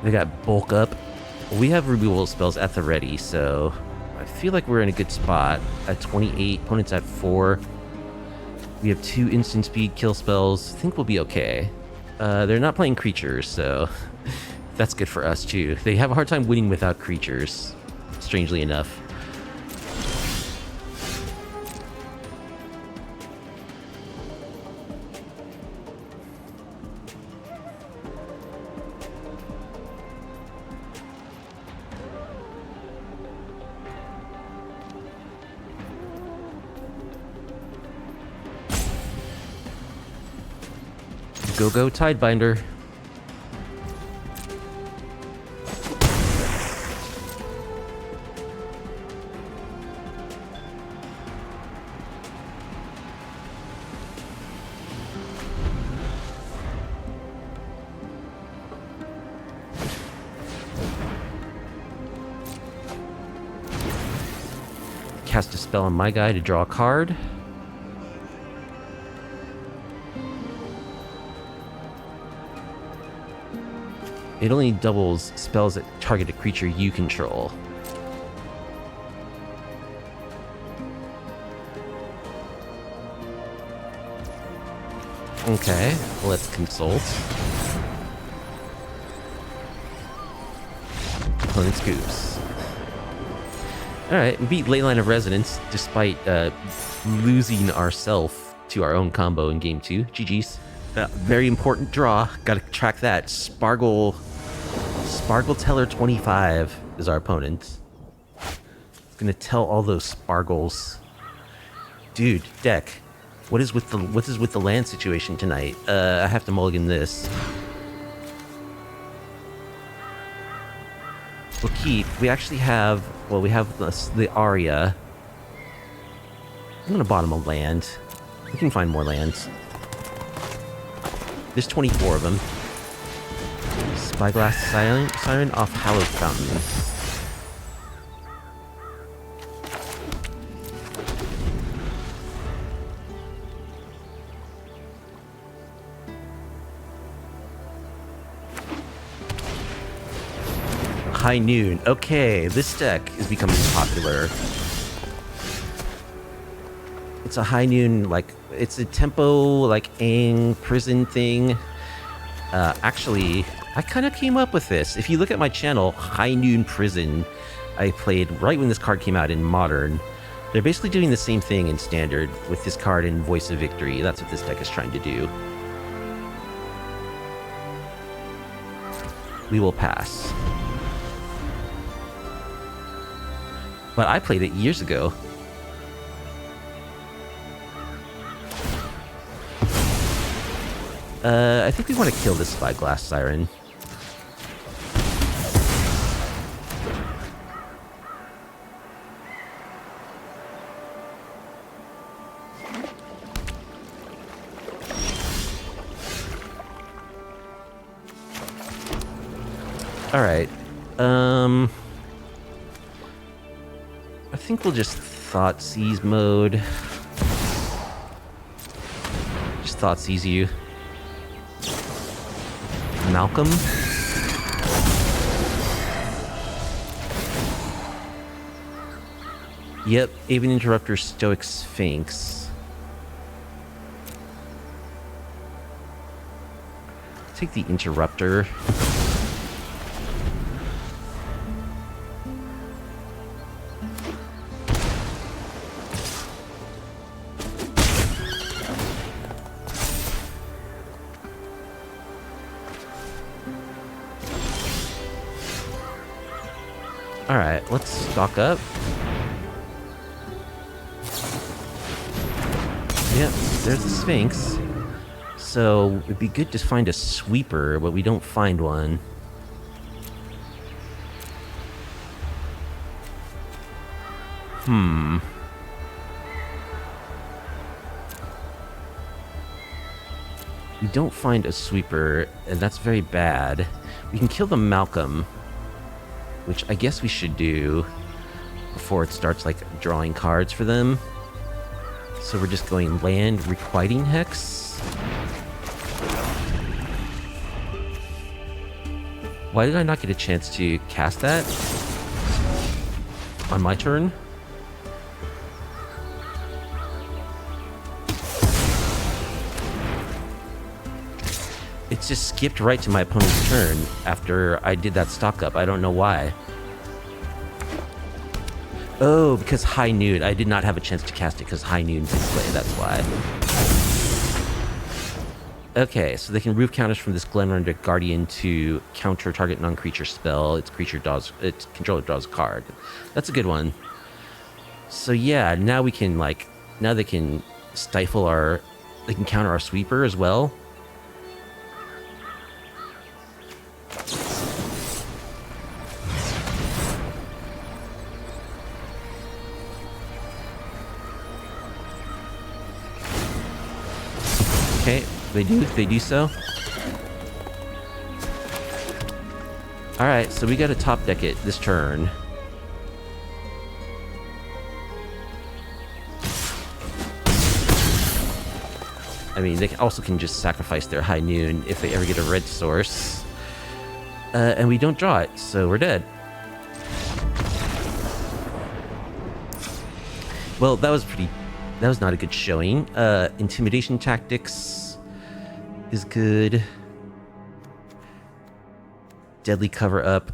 They got bulk up. We have removal spells at the ready, so I feel like we're in a good spot. At 28, opponent's at 4. We have 2 instant speed kill spells. I think we'll be okay. They're not playing creatures, so that's good for us too. They have a hard time winning without creatures, strangely enough. Go Tidebinder. Cast a spell on my guy to draw a card. It only doubles spells that target a creature you control. Okay, let's consult. Opponent's Goose. Alright, we beat Leyline of Resonance despite losing ourself to our own combo in game 2. GG's. Very important draw. Gotta track that. Spargle Teller 25 is our opponent. It's gonna tell all those Spargles. Dude, deck. What is with the land situation tonight? I have to mulligan this. We'll keep. We actually have. Well, we have the Aria. I'm gonna bottom a land. We can find more lands. There's 24 of them. Spyglass Siren off Hallowed Fountain. High Noon. Okay, this deck is becoming popular. It's a High Noon, like, it's a tempo, like, Aang prison thing. Actually, I kind of came up with this. If you look at my channel, High Noon Prison, I played right when this card came out in Modern. They're basically doing the same thing in Standard with this card in Voice of Victory. That's what this deck is trying to do. We will pass. But I played it years ago. I think we want to kill this Spyglass Siren. Alright. I think we'll just Thoughtseize mode. Just Thoughtseize you. Malcolm. Yep, Avian Interrupter, Stoic Sphinx. Take the Interrupter. Alright, let's stock up. Yep, there's the Sphinx. So, it'd be good to find a sweeper, but we don't find one. We don't find a sweeper, and that's very bad. We can kill the Malcolm, which I guess we should do before it starts, like, drawing cards for them. So we're just going land requiting hex. Why did I not get a chance to cast that on my turn? It's just skipped right to my opponent's turn after I did that stock up. I don't know why. Oh, because High Noon. I did not have a chance to cast it because High Noon's in play. That's why. Okay, so they can remove counters from this Glenrunner Guardian to counter target non-creature spell. Its controller draws a card. That's a good one. So yeah, now we can now they can stifle they can counter our sweeper as well. Okay, they do so. Alright, so we gotta top deck it this turn. I mean, they also can just sacrifice their High Noon if they ever get a red source. And we don't draw it, so we're dead. Well, that was not a good showing. Intimidation tactics is good. Deadly cover up.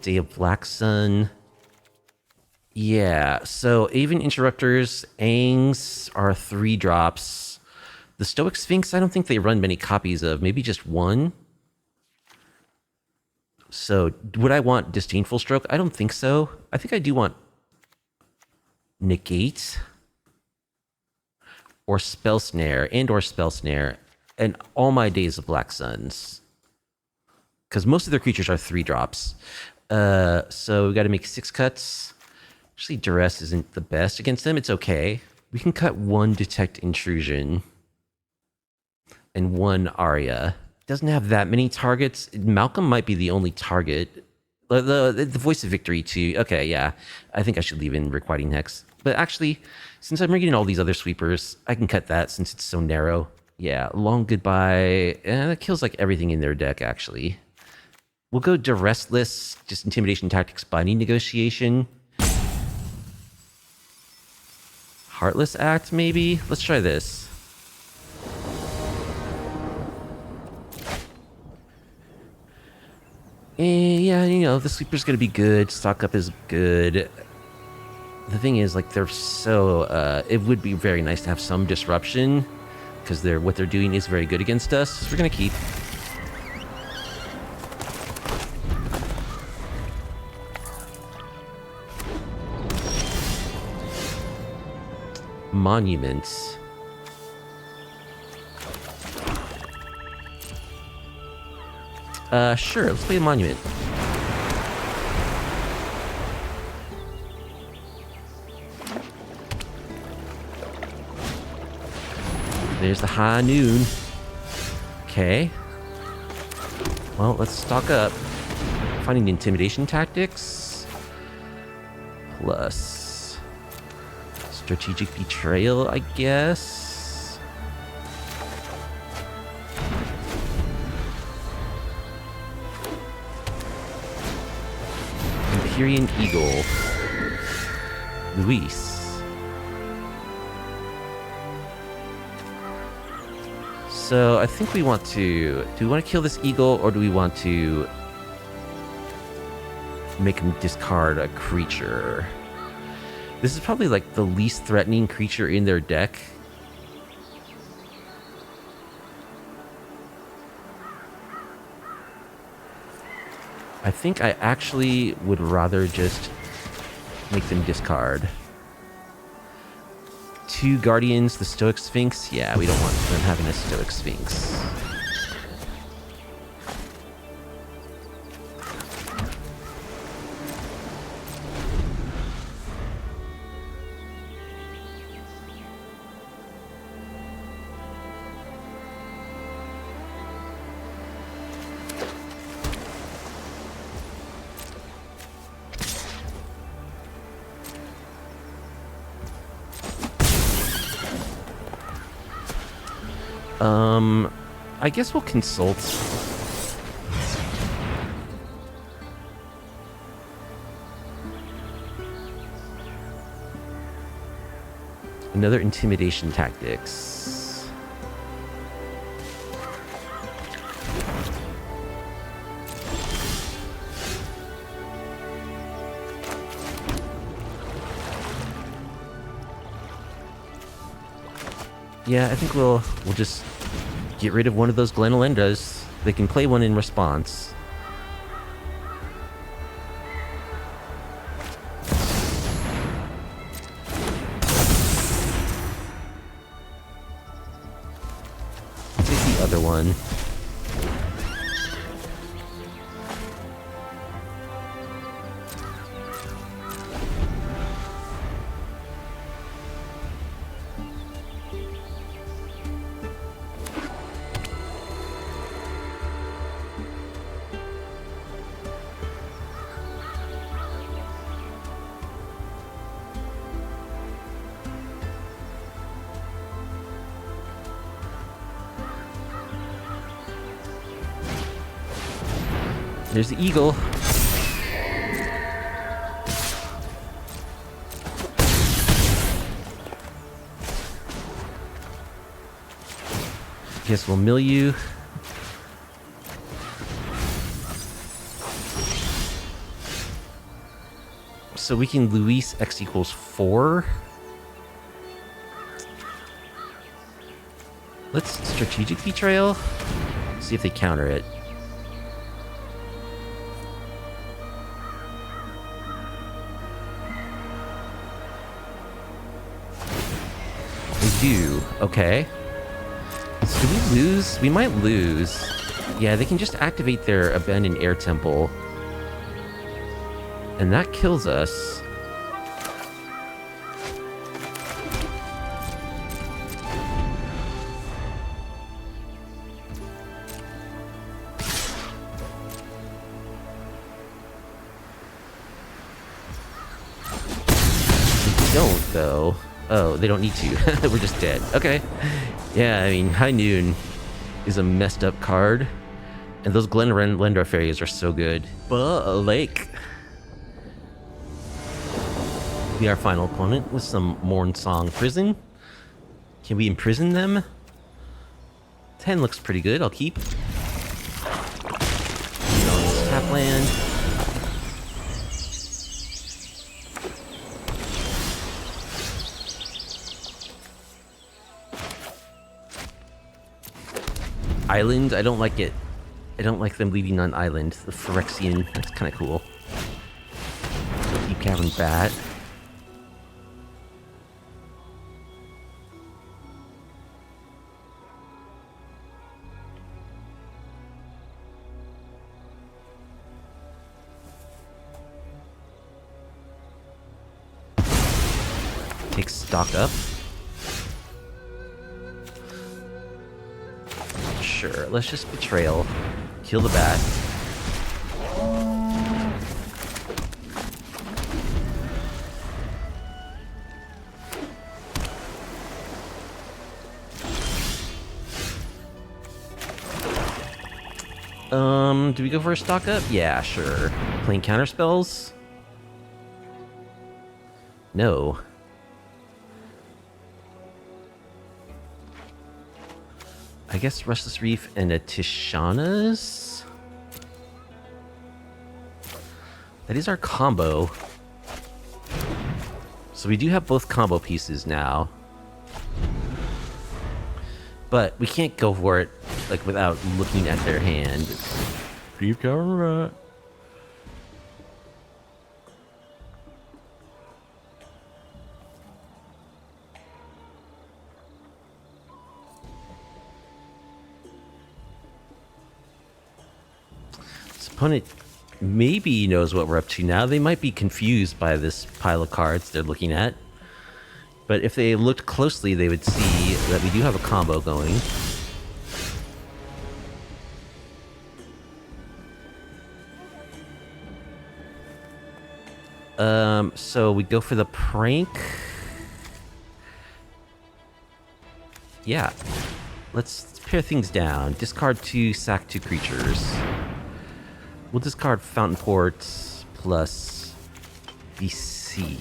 Day of Black Sun. Yeah, so Aven Interrupters, Angs are 3 drops. The Stoic Sphinx, I don't think they run many copies of. Maybe just one. So, would I want Disdainful Stroke? I don't think so. I think I do want Negate. Or Spell Snare, and all my Days of Black Suns. Because most of their creatures are 3 drops. So we got to make 6 cuts. Actually, Duress isn't the best against them. It's okay. We can cut 1 Detect Intrusion. And 1 Aria. Doesn't have that many targets. Malcolm might be the only target. The Voice of Victory, too. Okay, yeah. I think I should leave in Requiting Hex. But actually, since I'm bringing in all these other sweepers, I can cut that since it's so narrow. Yeah, Long Goodbye. That kills like everything in their deck, actually. We'll go Durestless, just Intimidation Tactics, Binding Negotiation. Heartless Act, maybe? Let's try this. Yeah, you know, the sweeper's gonna be good. Stock up is good. The thing is, like, they're so... it would be very nice to have some disruption, because what they're doing is very good against us. So we're gonna keep. Monuments. Sure, let's play a monument. There's the High Noon. Okay. Well, let's stock up. Finding Intimidation Tactics. Plus... Strategic Betrayal, I guess. Empyrean Eagle. Luis. So I think we want to... Do we want to kill this eagle, or do we want to make him discard a creature? This is probably like the least threatening creature in their deck. I think I actually would rather just make them discard. 2 Guardians, the Stoic Sphinx. Yeah, we don't want them having a Stoic Sphinx. I guess we'll consult. Another intimidation tactics. Yeah, I think we'll just get rid of one of those Glenelendras. They can play one in response. I'll take the other one. There's the eagle. Guess we'll mill you. So we can Luis X equals 4. Let's strategic betrayal. See if they counter it. Do. Okay. So do we lose? We might lose. Yeah, they can just activate their abandoned air temple. And that kills us. We don't, though. Oh, they don't need to. We're just dead. Okay. Yeah, I mean, High Noon is a messed up card. And those Glenelendra fairies are so good. Lake. Be our final opponent with some Mornsong Prison. Can we imprison them? 10 looks pretty good. I'll keep. Tap land. Island, I don't like it. I don't like them leaving on island. The Phyrexian, that's kind of cool. Deep Cavern Bat. Take stock up. Sure, let's just betrayal. Kill the bat. Do we go for a stock up? Yeah, sure. Playing counter spells? No. I guess Restless Reef and a Tishana's? That is our combo. So we do have both combo pieces now. But we can't go for it like without looking at their hand. Deep cover. opponent maybe knows what we're up to now. They might be confused by this pile of cards they're looking at. But if they looked closely, they would see that we do have a combo going. So we go for the prank. Yeah. Let's pare things down. Discard 2, sack 2 creatures. We'll discard Fountain Port plus Deceit.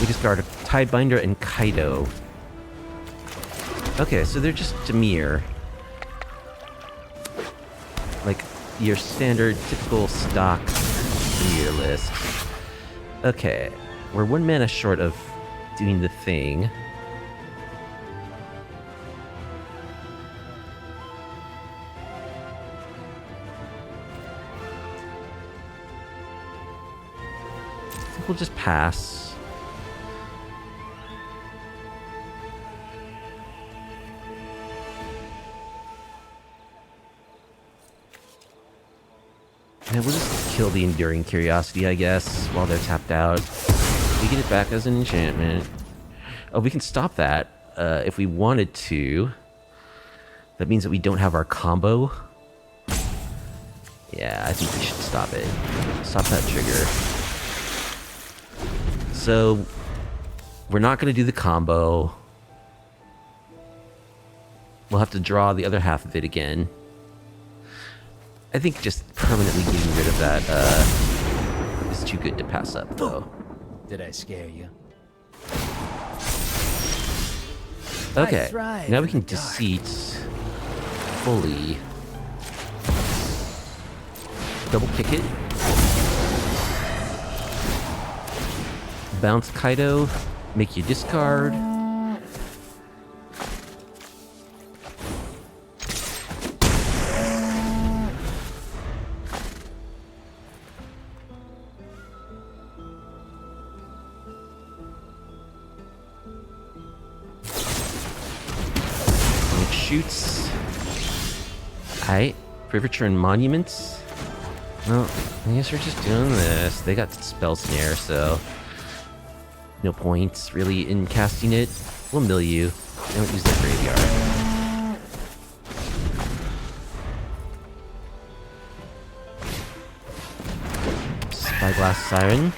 We discard a Tidebinder and Kaido. Okay, so they're just Dimir. Like your standard, typical stock Dimir list. Okay, we're 1 mana short of doing the thing. I think we'll just pass. And we'll just kill the Enduring Curiosity, I guess, while they're tapped out. We get it back as an enchantment. Oh, we can stop that if we wanted to. That means that we don't have our combo. Yeah, I think we should stop it. Stop that trigger. So, we're not going to do the combo. We'll have to draw the other half of it again. I think just permanently getting rid of that is too good to pass up, though. Did I scare you? Okay, now we can Deceit fully. Double kick it. Bounce Kaido. Make you discard. Shoots. Alright. Privature and Monuments. Well, I guess we're just doing this. They got Spell Snare, so no points really in casting it. We'll mill you. They don't use their graveyard. Spyglass Siren.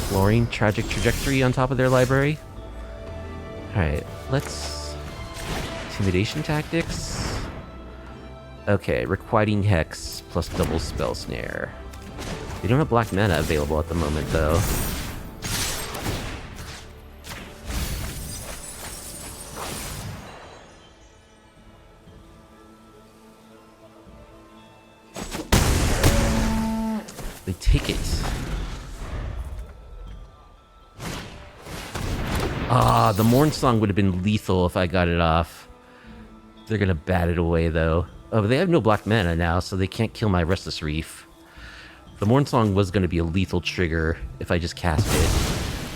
Exploring Tragic Trajectory on top of their library. Alright, let's... Intimidation Tactics. Okay, Requiting Hex plus double Spell Snare. They don't have black mana available at the moment, though. They take it. Ah, the Mornsong would have been lethal if I got it off. They're gonna bat it away, though. Oh, but they have no black mana now, so they can't kill my Restless Reef. The Mornsong was gonna be a lethal trigger if I just cast it.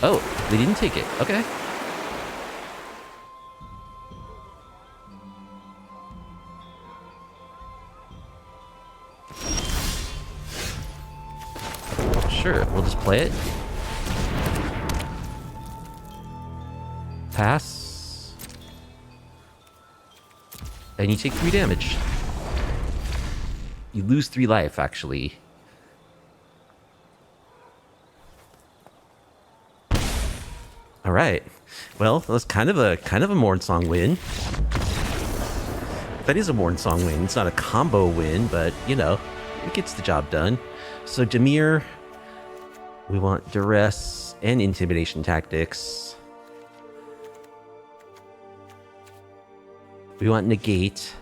Oh, they didn't take it. Okay. Sure, we'll just play it. Pass. And you take 3 damage. You lose 3 life, actually. All right. Well, that was kind of a Mornsong win. That is a Mornsong win. It's not a combo win, but you know, It gets the job done. So Dimir, we want duress and intimidation tactics. We want negate.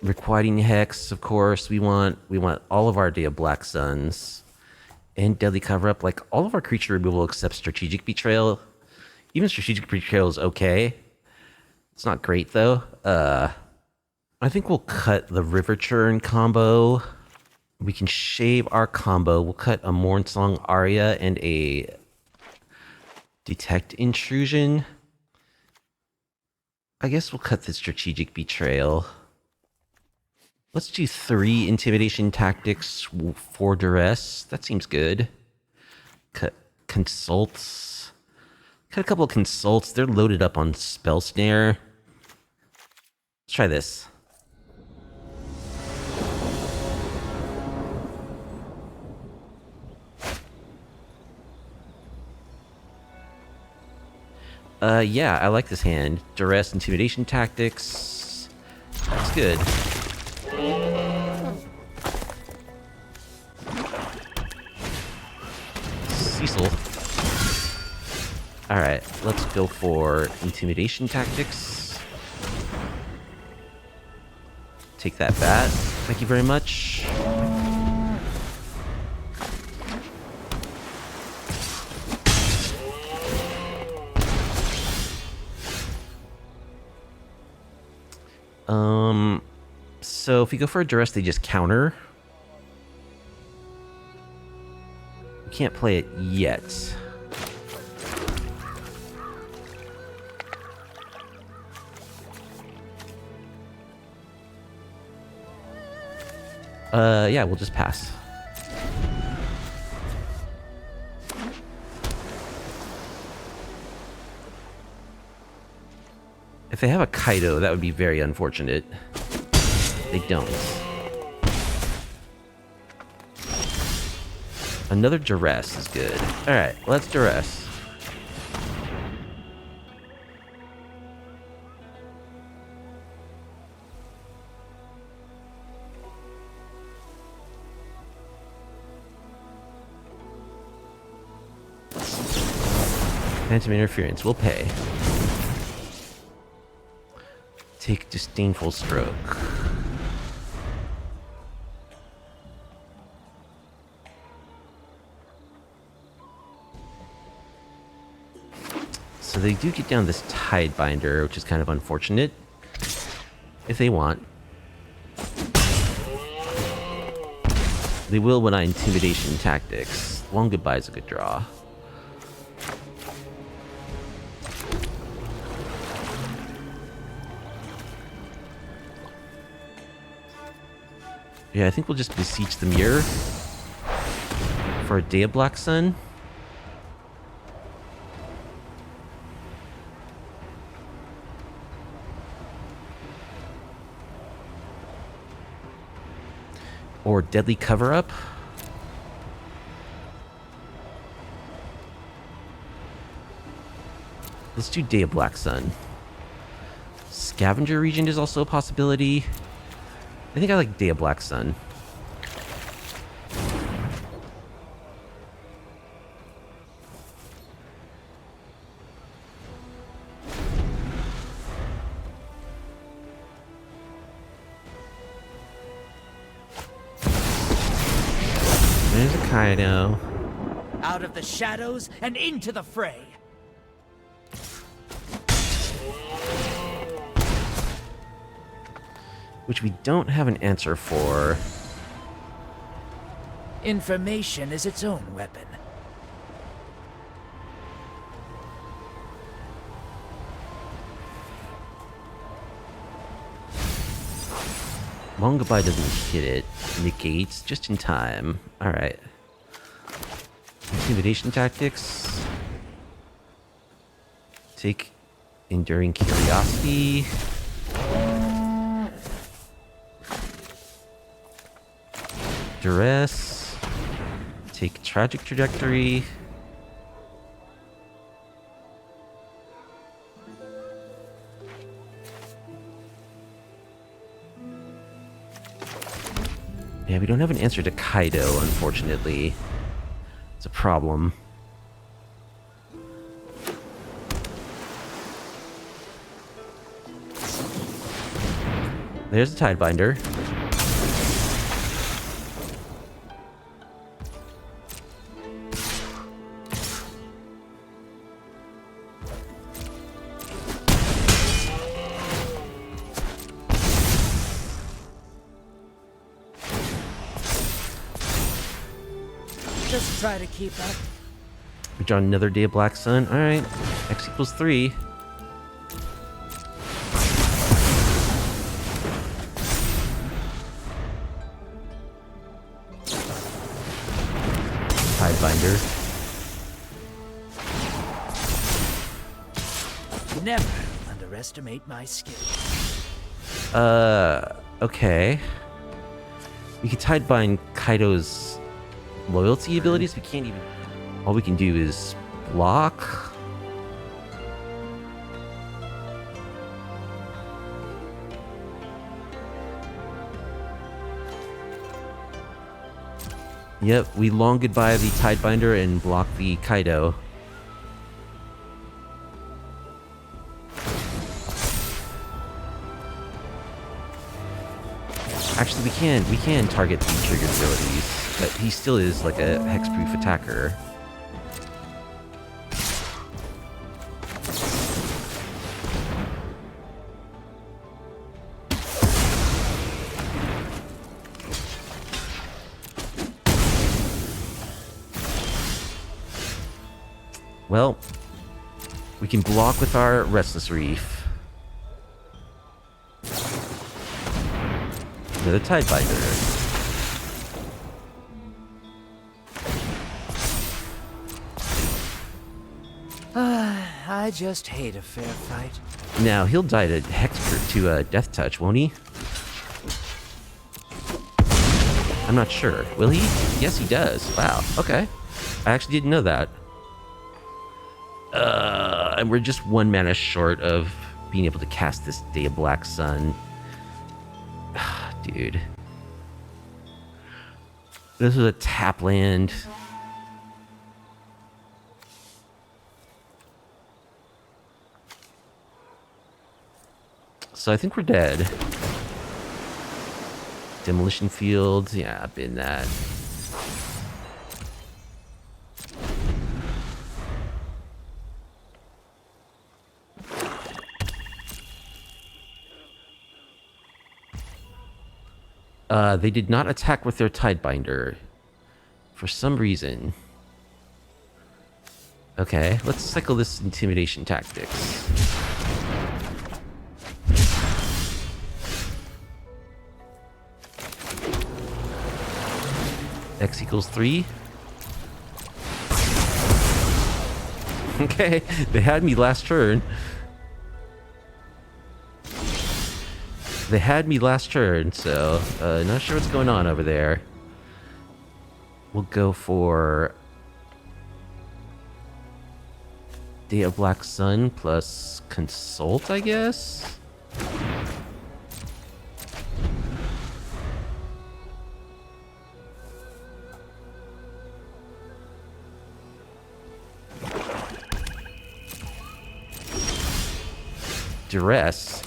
Requiting hex, of course. We want all of our Day of Black Suns. And deadly cover up. Like all of our creature removal except strategic betrayal. Even strategic betrayal is okay. It's not great though. I think we'll cut the River Churn combo. We can shave our combo. We'll cut a Mornsong Aria and a Detect Intrusion. I guess we'll cut the strategic betrayal. Let's do 3 intimidation tactics for duress. That seems good. Cut consults. Cut a couple of consults. They're loaded up on spell snare. Let's try this. Yeah, I like this hand. Duress, intimidation tactics. That's good. Cecil. Alright, let's go for intimidation tactics. Take that bat. Thank you very much. So if we go for a duress, they just counter. We can't play it yet. Yeah, we'll just pass. If they have a Kaido, that would be very unfortunate. They don't. Another duress is good. Alright, let's duress. Phantom interference, we'll pay. Take disdainful stroke. So they do get down this Tidebinder, which is kind of unfortunate. If they want. They will when I intimidation tactics. Long goodbye is a good draw. Yeah, I think we'll just beseech the mirror for a Day of Black Sun. Or Deadly Cover-Up. Let's do Day of Black Sun. Scavenger Region is also a possibility. I think I like Day of Black Sun. There's a Kaido. Out of the shadows and into the fray. Which we don't have an answer for. Information is its own weapon. Long goodbye doesn't hit it. Negates just in time. Alright. Intimidation tactics. Take enduring curiosity. Duress. Take tragic trajectory. Yeah, we don't have an answer to Kaido, unfortunately. It's a problem. There's the Tidebinder. Just try to keep up. We draw another Day of Black Sun. Alright. X equals 3. Tidebinder. Never underestimate my skill. Okay. We could Tidebind Kaido's loyalty abilities. We can't even... All we can do is block. Yep, we long goodbye the Tidebinder and block the Kaido. Actually, we can target the triggered abilities, but he still is like a hexproof attacker. Well, we can block with our Restless Reef. Another Tidebinder. I just hate a fair fight. Now, he'll die to Death Touch, won't he? I'm not sure. Will he? Yes, he does. Wow, okay. I actually didn't know that. And we're just 1 mana short of being able to cast this Day of Black Sun. Dude. This was a tap land. So I think we're dead. Demolition Field. Yeah, I've been that. They did not attack with their Tidebinder. For some reason. Okay, let's cycle this intimidation tactics. X equals 3. Okay, they had me last turn. They had me last turn, so not sure what's going on over there. We'll go for Day of Black Sun plus Consult, I guess? Duress.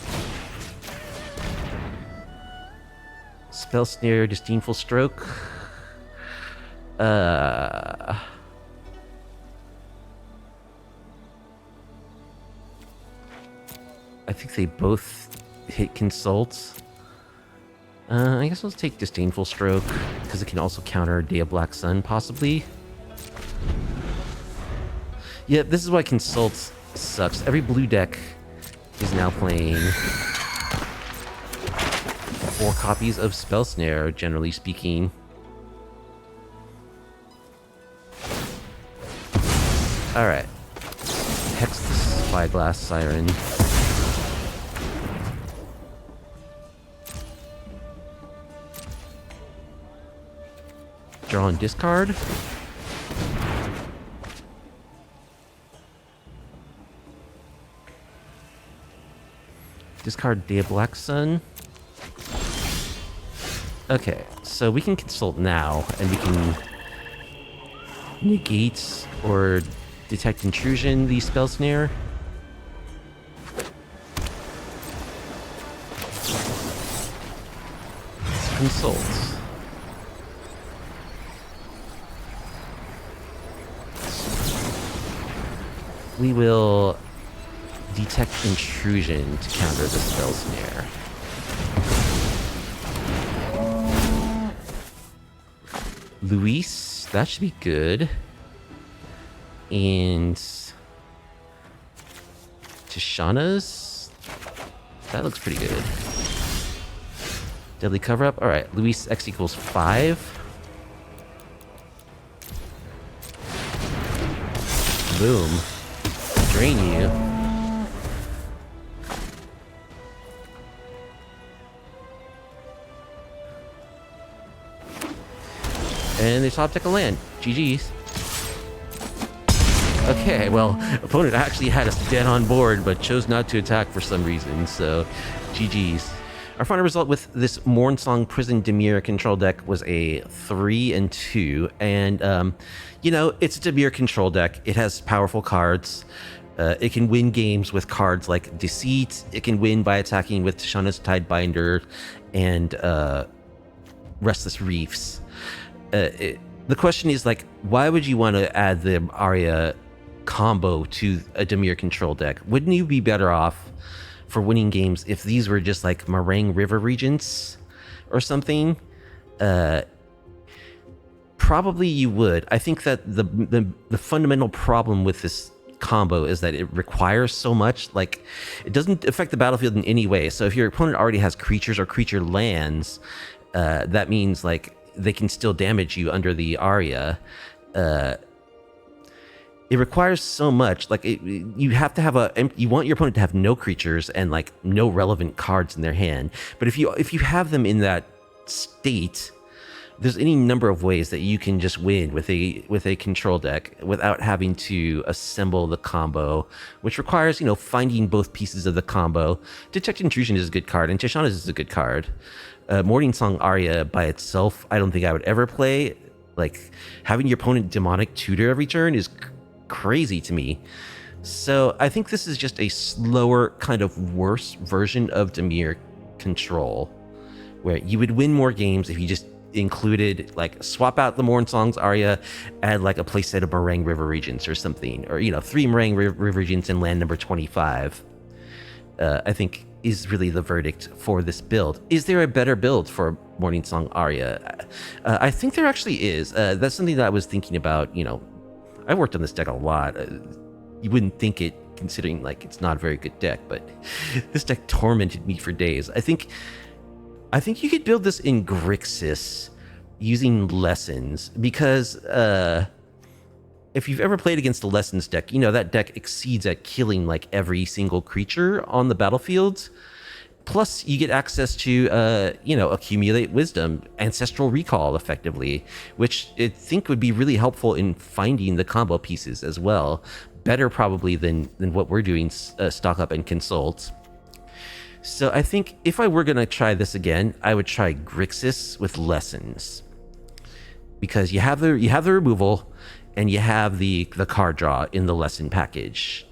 Spell Snare, Disdainful Stroke. I think they both hit Consult. I guess let's take Disdainful Stroke, because it can also counter Day of Black Sun, possibly. Yeah, this is why Consult sucks. Every blue deck is now playing 4 copies of Spell Snare, generally speaking. Alright. Hex the Spyglass Siren. Draw and discard. Discard Day of Black Sun. Okay, so we can consult now, and we can negate or detect intrusion the spell snare. Consult. We will detect intrusion to counter the spell snare. Luis, that should be good. And Tishana's, that looks pretty good. Deadly cover up. All right, Luis X equals 5. Boom. Drain you. And they top deck a land. GG's. Okay, well, opponent actually had us dead on board, but chose not to attack for some reason, so GG's. Our final result with this Mornsong Prison Dimir control deck was a 3 and 2, and you know, it's a Dimir control deck. It has powerful cards. It can win games with cards like Deceit. It can win by attacking with Tishana's Tidebinder and Restless Reefs. The question is, like, why would you want to add the Aria combo to a Dimir control deck? Wouldn't you be better off for winning games if these were just like Meringue River Regents or something? Probably you would. I think that the fundamental problem with this combo is that it requires so much. Like, it doesn't affect the battlefield in any way. So if your opponent already has creatures or creature lands, that means like they can still damage you under the Aria. It requires so much. Like, you have to have you want your opponent to have no creatures and like no relevant cards in their hand. But if you have them in that state, there's any number of ways that you can just win with a control deck without having to assemble the combo, which requires, you know, finding both pieces of the combo. Detect Intrusion is a good card, and Tishana's is a good card. Mornsong Aria by itself, I don't think I would ever play. Like, having your opponent demonic tutor every turn is crazy to me. So I think this is just a slower, kind of worse version of Dimir control, where you would win more games if you just included, like, swap out the Mornsong's Aria, add like a playset of Meringue River Regents or something, or, you know, 3 Meringue River Regents in land number 25. I think is really the verdict for this build. Is there a better build for Mornsong Aria? I think there actually is. That's something that I was thinking about. You know, I worked on this deck a lot. You wouldn't think it, considering like it's not a very good deck, but this deck tormented me for days. I think you could build this in Grixis using Lessons, because if you've ever played against a Lessons deck, you know that deck exceeds at killing like every single creature on the battlefield. Plus, you get access to, you know, Accumulate Wisdom, Ancestral Recall, effectively, which I think would be really helpful in finding the combo pieces as well. Better probably than what we're doing, stock up and consult. So I think if I were going to try this again, I would try Grixis with Lessons, because you have the removal and you have the card draw in the lesson package.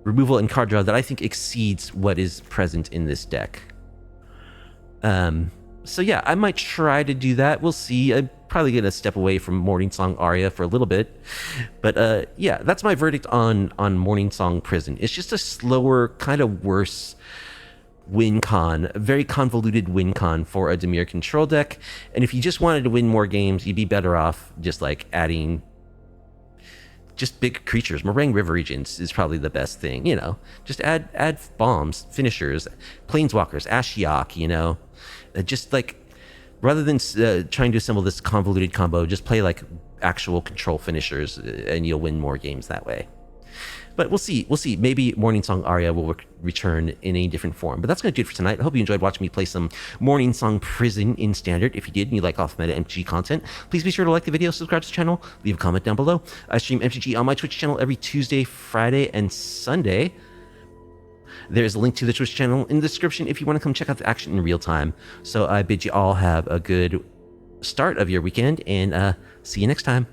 Removal and card draw that I think exceeds what is present in this deck. So yeah, I might try to do that. We'll see. I'm probably going to step away from Mornsong Aria for a little bit. But yeah, that's my verdict on Mornsong Prison. It's just a slower, kind of worse win con, very convoluted win con for a Dimir control deck. And if you just wanted to win more games, you'd be better off just like adding just big creatures. Meringue River Regents is probably the best thing, you know. Just add bombs, finishers, planeswalkers, Ashiok, you know. Just like, rather than trying to assemble this convoluted combo, just play like actual control finishers, and you'll win more games that way. But we'll see. We'll see. Maybe Mornsong Aria will return in a different form. But that's going to do it for tonight. I hope you enjoyed watching me play some Mornsong Prison in Standard. If you did and you like off-meta MTG content, please be sure to like the video, subscribe to the channel, leave a comment down below. I stream MTG on my Twitch channel every Tuesday, Friday, and Sunday. There's a link to the Twitch channel in the description if you want to come check out the action in real time. So I bid you all have a good start of your weekend, and see you next time.